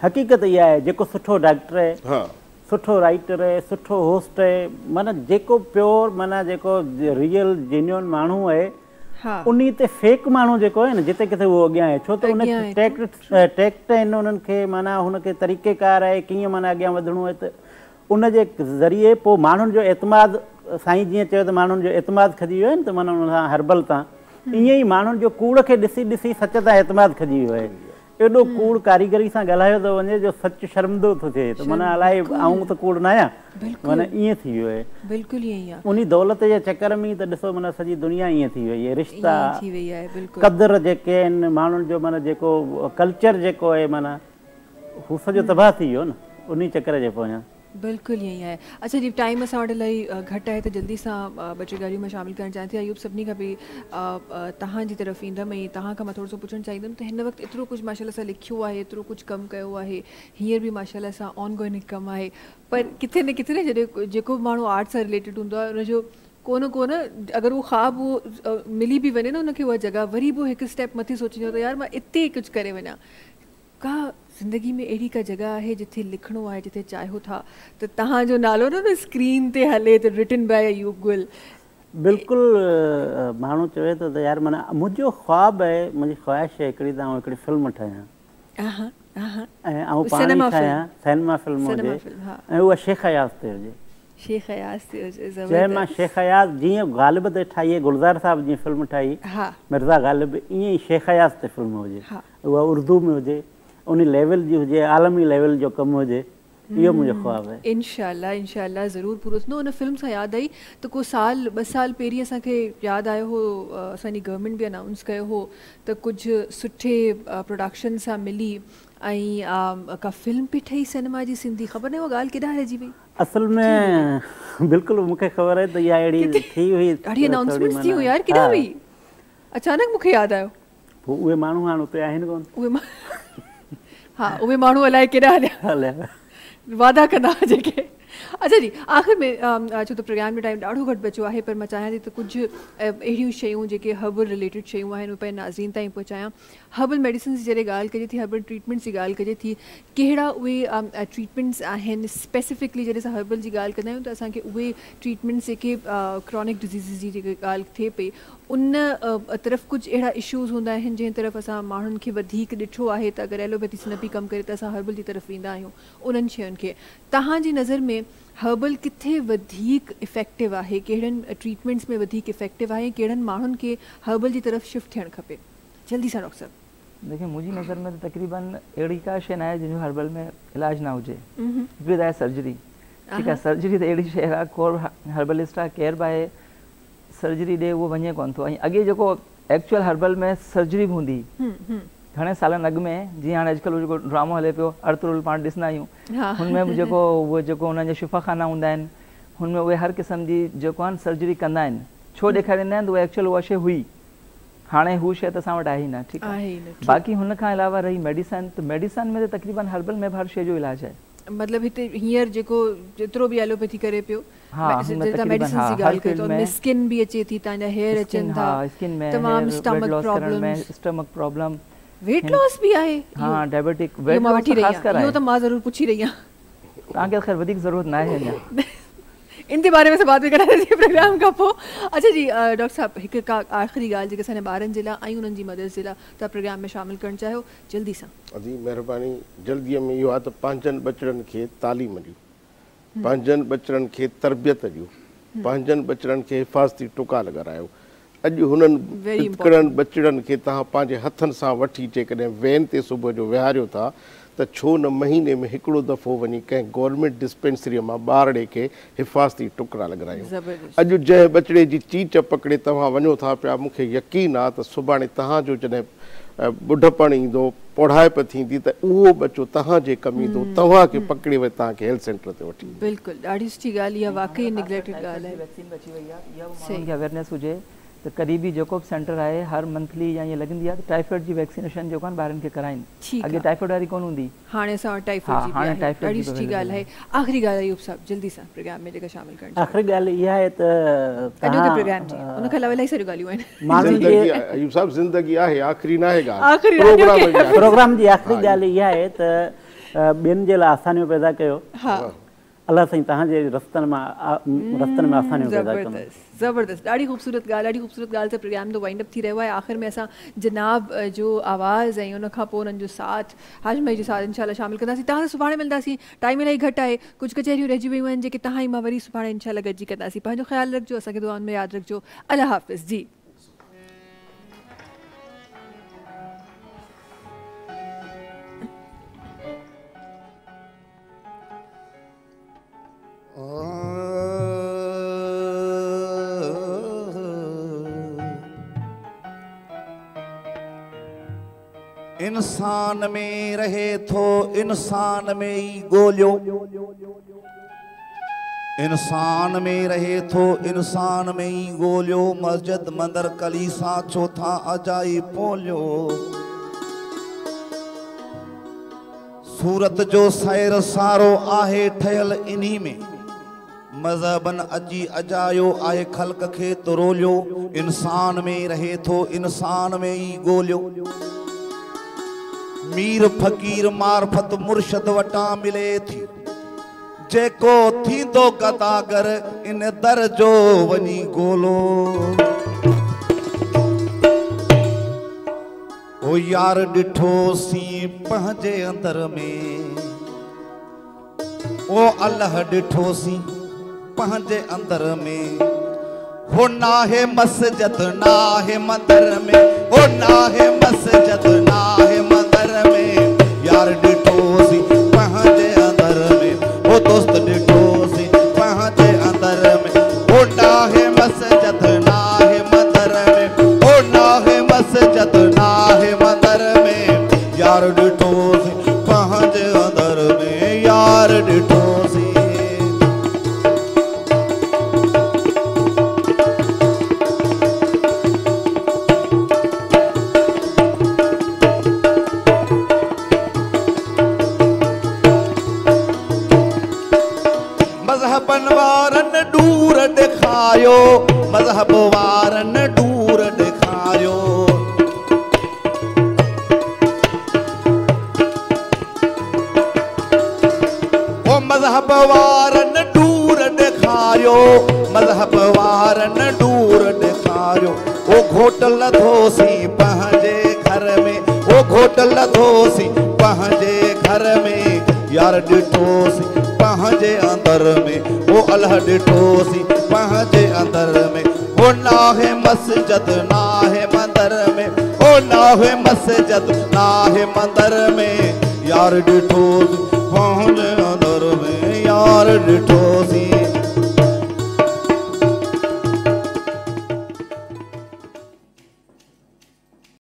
हक़ीक़त इहा आहे, जेको सुठो डॉक्टर आहे, सुठो राइटर आहे, सुठो होस्ट आहे, माना जेको प्योर माना जेको रियल जेन्युइन माण्हू आहे, उन ते फेक माण्हू जेको आहे न जिते किथे उहो अॻियां आहे। छो त उन टैक्ट आहिनि उन्हनि खे, माना हुनखे तरीक़ेकार आहे कीअं माना अॻियां वधिणो आहे, त उन जे ज़रिए पोइ माण्हुनि जो एतमाद, साईं जीअं चयो त माण्हुनि जो एतमाद खजी वियो आहे न, त माना उन सां हर्बल तां ईअं ई माण्हुनि जो कूड़ खे ॾिसी ॾिसी सच तां एतमाद खजी वियो आहे। एॾो कूड़ कारीगरी सां ॻाल्हायो थो वञे जो सच शर्मंदो थो थिए, त माना अलाए आऊं त कूड़ न आहियां, माना ईअं थी वियो आहे। बिल्कुलु ईअं आहे, उन दौलत जे चकर में त ॾिसो माना सॼी दुनिया ईअं थी वई आहे, रिश्ता क़दर जेके आहिनि माण्हुनि जो, माना जेको कल्चर जेको आहे माना हू सॼो तबाह थी वियो न उन चकर जे पोयां। बिल्कुलु ईअं ई आहे। अच्छा जी, टाइम असां वटि इलाही घटि आहे, त जल्दी सां ॿ टे ॻाल्हियूं मां शामिलु करणु चाहियां थी। अयूब, सभिनी खां पहिरीं तव्हांजी तरफ़ ईंदमि ऐं तव्हां खां मां थोरो सो पुछणु चाहींदमि त हिन वक़्तु एतिरो कुझु माशाल्लाह सां लिखियो आहे, एतिरो कुझु कमु कयो आहे, हींअर बि माशाल्लाह सां ऑन गोइंग कमु आहे, पर किथे न किथे न जॾहिं जेको माण्हू आर्ट सां रिलेटेड हूंदो आहे उनजो को अगरि उहो ख़्वाबु उहो मिली बि वञे न उनखे उहा जॻह, वरी बि हिकु स्टेप मथे सोचींदो त यार मां इते कुझु करे वञा। का ज़िंदगी में अहिड़ी का जॻह आहे जिथे लिखणो आहे, जिथे चाहियो था त तव्हांजो नालो न स्क्रीन ते हले त रिटन बाय अयूब गुल, बिल्कुलु माण्हू चवे थो त यार माना मुंहिंजो ख्वाबु आहे, मुंहिंजी ख़्वाहिश आहे हिकिड़ी त हिकिड़ी फिल्म ठाहियां ऐं पाण ई ठाहियां, सिनेमा फिल्म हुजे ऐं उहा शेख अयाज़ ते हुजे। शेख अयाज़ ते हुजे, जंहिं मां शेख अयाज़ जीअं ग़ालिब ते ठाही आहे, गुलज़ार साहिब जीअं फिल्म ठाही मिर्ज़ा ग़ालिब, ईअं ई शेख अयाज़ ते फिल्म हुजे, उहा उर्दू में हुजे, उन लेवल जी हुजे, आलमी लेवल जो कमु हुजे। इहो मुंहिंजो ख्वाबु आहे। इंशाल्लाह इंशाल्लाह ज़रूरु पूरो थींदो। उन फिल्म सां यादि आई त को साल 2 साल पहिरीं असांखे यादि आयो हो, असांजी गवर्नमेंट बि अनाउंस कयो हो त कुझु सुठे प्रोडक्शन सां मिली ऐं का फिल्म बि ठही सिनेमा जी सिंधी। ख़बर न उहा ॻाल्हि केॾा रहिजी वई असल में? बिल्कुलु मूंखे ख़बर आहे त इहा अहिड़ी थी हुई, ॾाढी अनाउंसमेंट्स थी हुई यार, केॾा हुई अचानक मूंखे यादि आयो। पोइ उहे माण्हू हाणे उते आहिनि कोन, उहे माण्हू अलाए केॾा हलिया वादा कंदा जेके। अच्छा जी, आख़िर में छो त प्रोग्राम जो टाइम ॾाढो घटि बचियो आहे, पर मां चाहियां थी त कुझु अहिड़ियूं शयूं जेके हर्बल रिलेटेड शयूं आहिनि उहे पंहिंजे नाज़रीन ताईं पहुचायां। हर्बल मेडिसिन जी जॾहिं ॻाल्हि कजे थी, हर्बल ट्रीटमेंट्स जी ॻाल्हि कजे थी, कहिड़ा उहे ट्रीटमेंट्स आहिनि स्पेसिफिकली? जॾहिं असां हर्बल जी ॻाल्हि कंदा आहियूं त असांखे उहे ट्रीटमेंट्स जेके क्रॉनिक डिज़ीज़िस जी जेके ॻाल्हि थिए पई उन तरफ़ कुझु अहिड़ा इशूज़ हूंदा आहिनि जंहिं तरफ़ असां माण्हुनि खे वधीक ॾिठो आहे त अगरि एलोपैथी न पई कमु करे त असां हर्बल जी तरफ़ वेंदा आहियूं। उन्हनि शयुनि खे तव्हांजी नज़र में हर्बल किथे वधीक इफेक्टिव आहे, कहिड़नि ट्रीटमेंट्स में वधीक इफेक्टिव आहे, कहिड़नि माण्हुनि खे हर्बल जी तरफ़ शिफ्ट थियणु खपे? जल्दी सां डॉक्टर साहब। देखिए मुंहिंजी नज़र में त तक़रीबन अहिड़ी का शइ न आहे जंहिंजो हर्बल में इलाज ना हुजे। हिकिड़ी त आहे सर्जरी, ठीकु आहे, सर्जरी त अहिड़ी शइ आहे, को हर्बलिस्ट आहे केर बि आहे सर्जरी ॾे उहो वञे कोन थो। ऐं अॻे जेको एक्चुअल हर्बल में सर्जरी बि हूंदी घणे सालनि अॻु में, जीअं हाणे अॼुकल्ह जेको ड्रामो हले पियो अर्तुरुल पाण ॾिसंदा आहियूं, हुनमें बि जेको उहो जेको हुननि जा शिफ़ाखाना हूंदा आहिनि हुनमें उहे हर क़िस्म जी जेको आहे सर्जरी कंदा आहिनि। छो ॾेखारींदा आहिनि त उहा एक्चुअल उहा शइ हुई, हाणे हू शइ त असां वटि आहे ई न, ठीकु आहे। बाक़ी हुन खां अलावा रही मेडिसन, त मेडिसन में त तक़रीबन हर्बल में हर शइ जो इलाज आहे। मतलब हिते हींअर जेको जेतिरो बि एलोपैथी करे पियो, मेडिसिन जी ॻाल्हि कयो त स्किन बि अचे थी, तव्हांजा हेयर अचनि था, स्किन में तमामु स्टमक प्रॉब्लम, वेट लॉस भी आहे। हां डायबिटिक वेट लॉस ख़ास कर आहे। इहो त मां ज़रूर पुछी रही आहियां, तव्हांखे ख़ैर वधीक ज़रूरत न आहे अञा इन जे बारे में बात भी कराए थी प्रोग्राम खां पोइ। अच्छा जी डॉक्टर साहब, हिकु का आख़िरी ॻाल्हि जेके असांजे ॿारनि जे लाइ ऐं उन्हनि जी मदद जे लाइ तव्हां प्रोग्राम में शामिलु करणु चाहियो जल्दी सां? जी महिरबानी, जल्दीअ में इहो आहे त पंहिंजनि बचड़नि खे तालीम ॾियो, पंहिंजनि बचड़नि खे तरबियत ॾियो, पंहिंजनि बचड़नि खे हिफ़ाज़ती टुका लॻारायो। अॼु हुननि हिकिड़नि बचड़नि खे तव्हां पंहिंजे हथनि सां वठी जेकॾहिं वैन ते सुबुह जो विहारियो था त छो न महीने में हिकिड़ो दफ़ो वञी कंहिं गवर्नमेंट डिस्पेंसरीअ मां ॿारड़े खे हिफ़ाज़ती टुकड़ा लॻारायूं। अॼु जंहिं बचड़े जी चीच पकिड़े तव्हां वञो था पिया, मूंखे यकीन आहे त सुभाणे तव्हांजो जॾहिं ॿुढपण ईंदो, पढ़ाइप थींदी त उहो बचो तव्हांजे कमु ईंदो, तव्हांखे पकिड़े वरी तव्हांखे हेल्थ सेंटर ते वठी। बिल्कुलु, ॾाढी सुठी ॻाल्हि, इहा वाकई नेग्लेक्टेड ॻाल्हि आहे। वैक्सीन बची वई आहे, इहा माण्हुनि खे अवेयरनेस हुजे त कॾहिं बि जेको बि सेंटर आहे हर मंथली या ईअं लॻंदी आहे त टाइफाइड जी वैक्सीनेशन जेको आहे ॿारनि खे कराइनि। अॻे टाइफाइड वारी कोन हूंदी, हाणे असां वटि टाइफाइड जी बि आहे। ॾाढी सुठी ॻाल्हि आहे। आख़िरी ॻाल्हि अयूब साहब जल्दी सां प्रोग्राम में जेका शामिलु करणु। आख़िरी ॻाल्हि इहा आहे त अॼु जो प्रोग्राम जी उन खां अलावा इलाही सारियूं ॻाल्हियूं आहिनि। अयूब साहब ज़िंदगी आहे, आख़िरी न आहे ॻाल्हि। प्रोग्राम जी आख़िरी ॻाल्हि इहा आहे त ॿियनि जे लाइ आसानियूं पैदा कयो। अलाह साईं तव्हांजे रस्तनि में आसानियूं पैदा कंदो। ज़बरदस्त, ॾाढी ख़ूबसूरत ॻाल्हि ते प्रोग्राम तो वाइंड अप थी रहियो आहे। आख़िर में असां जनाब जो आवाज़ ऐं उन खां पोइ उन्हनि जो साथ हाशिम भाई जो साथ इंशाल्लाह शामिलु कंदासीं। तव्हां सां सुभाणे मिलंदासीं, टाइम इलाही घटि आहे, कुझु कचहरियूं रहिजी वियूं आहिनि जेके तव्हां ई मां वरी सुभाणे इंशाल्लाह गॾिजी कंदासीं। पंहिंजो ख़्यालु रखिजो, असांखे दुआनि में यादि रखिजो। अल्लाह हाफ़िज़ जी। इंसान में रहे थो इंसान में ही गोलियो, इंसान में रहे थो इंसान में ही गोलियो, मस्जिद मंदर कलीसा चौथा अजाई पोलियो। सूरत जो सैर सारो आहे ठहियल इन्ही में, मज़हबन अजी अजायो आहे ख़ल्क़ खे तरोलियो। इंसान में रहे थो इंसान में ही गोलियो, मीर फ़कीर मार्फत मुर्शद वटां मिले थी, जेको थींदो गदागर इन दर जो वनी गोलो। ओ यार डिठो सी पंहिंजे अंदर में, ओ अल्लाह डिठो सी पंहिंजे अंदर में। हो ना है मस्जिद ना है मंदिर में, हो ना है मस्जिद ना है मंदिर में। यार डिठो सी पंहिंजे अंदर में, ओ दोस्त डिठो सी पंहिंजे अंदर में। हो ना है मस्जिद ना है मंदिर में, हो ना है मस्जिद ना है मंदिर में। यार डिठो सी पंहिंजे अंदर में, यार डिठो सी। मज़हबन वारन दूर दिखायो, मज़हब वारन दूर दिखायो। ओ मज़हब वारन दूर दिखायो, मज़हब वारन दूर दिखायो। ओ घोट लधोसी पंहिंजे घर में, ओ घोट लधोसी पंहिंजे घर में। यार डिठोसी पंहिंजे अंदर में, ओ अल्लाह डिठोसी पंहिंजे अंदर में। ओ ना है मस्जिद ना है मंदिर में, ओ ना है मस्जिद ना है मंदिर में। यार डिठोसी पंहिंजे अंदर में, यार डिठोसी।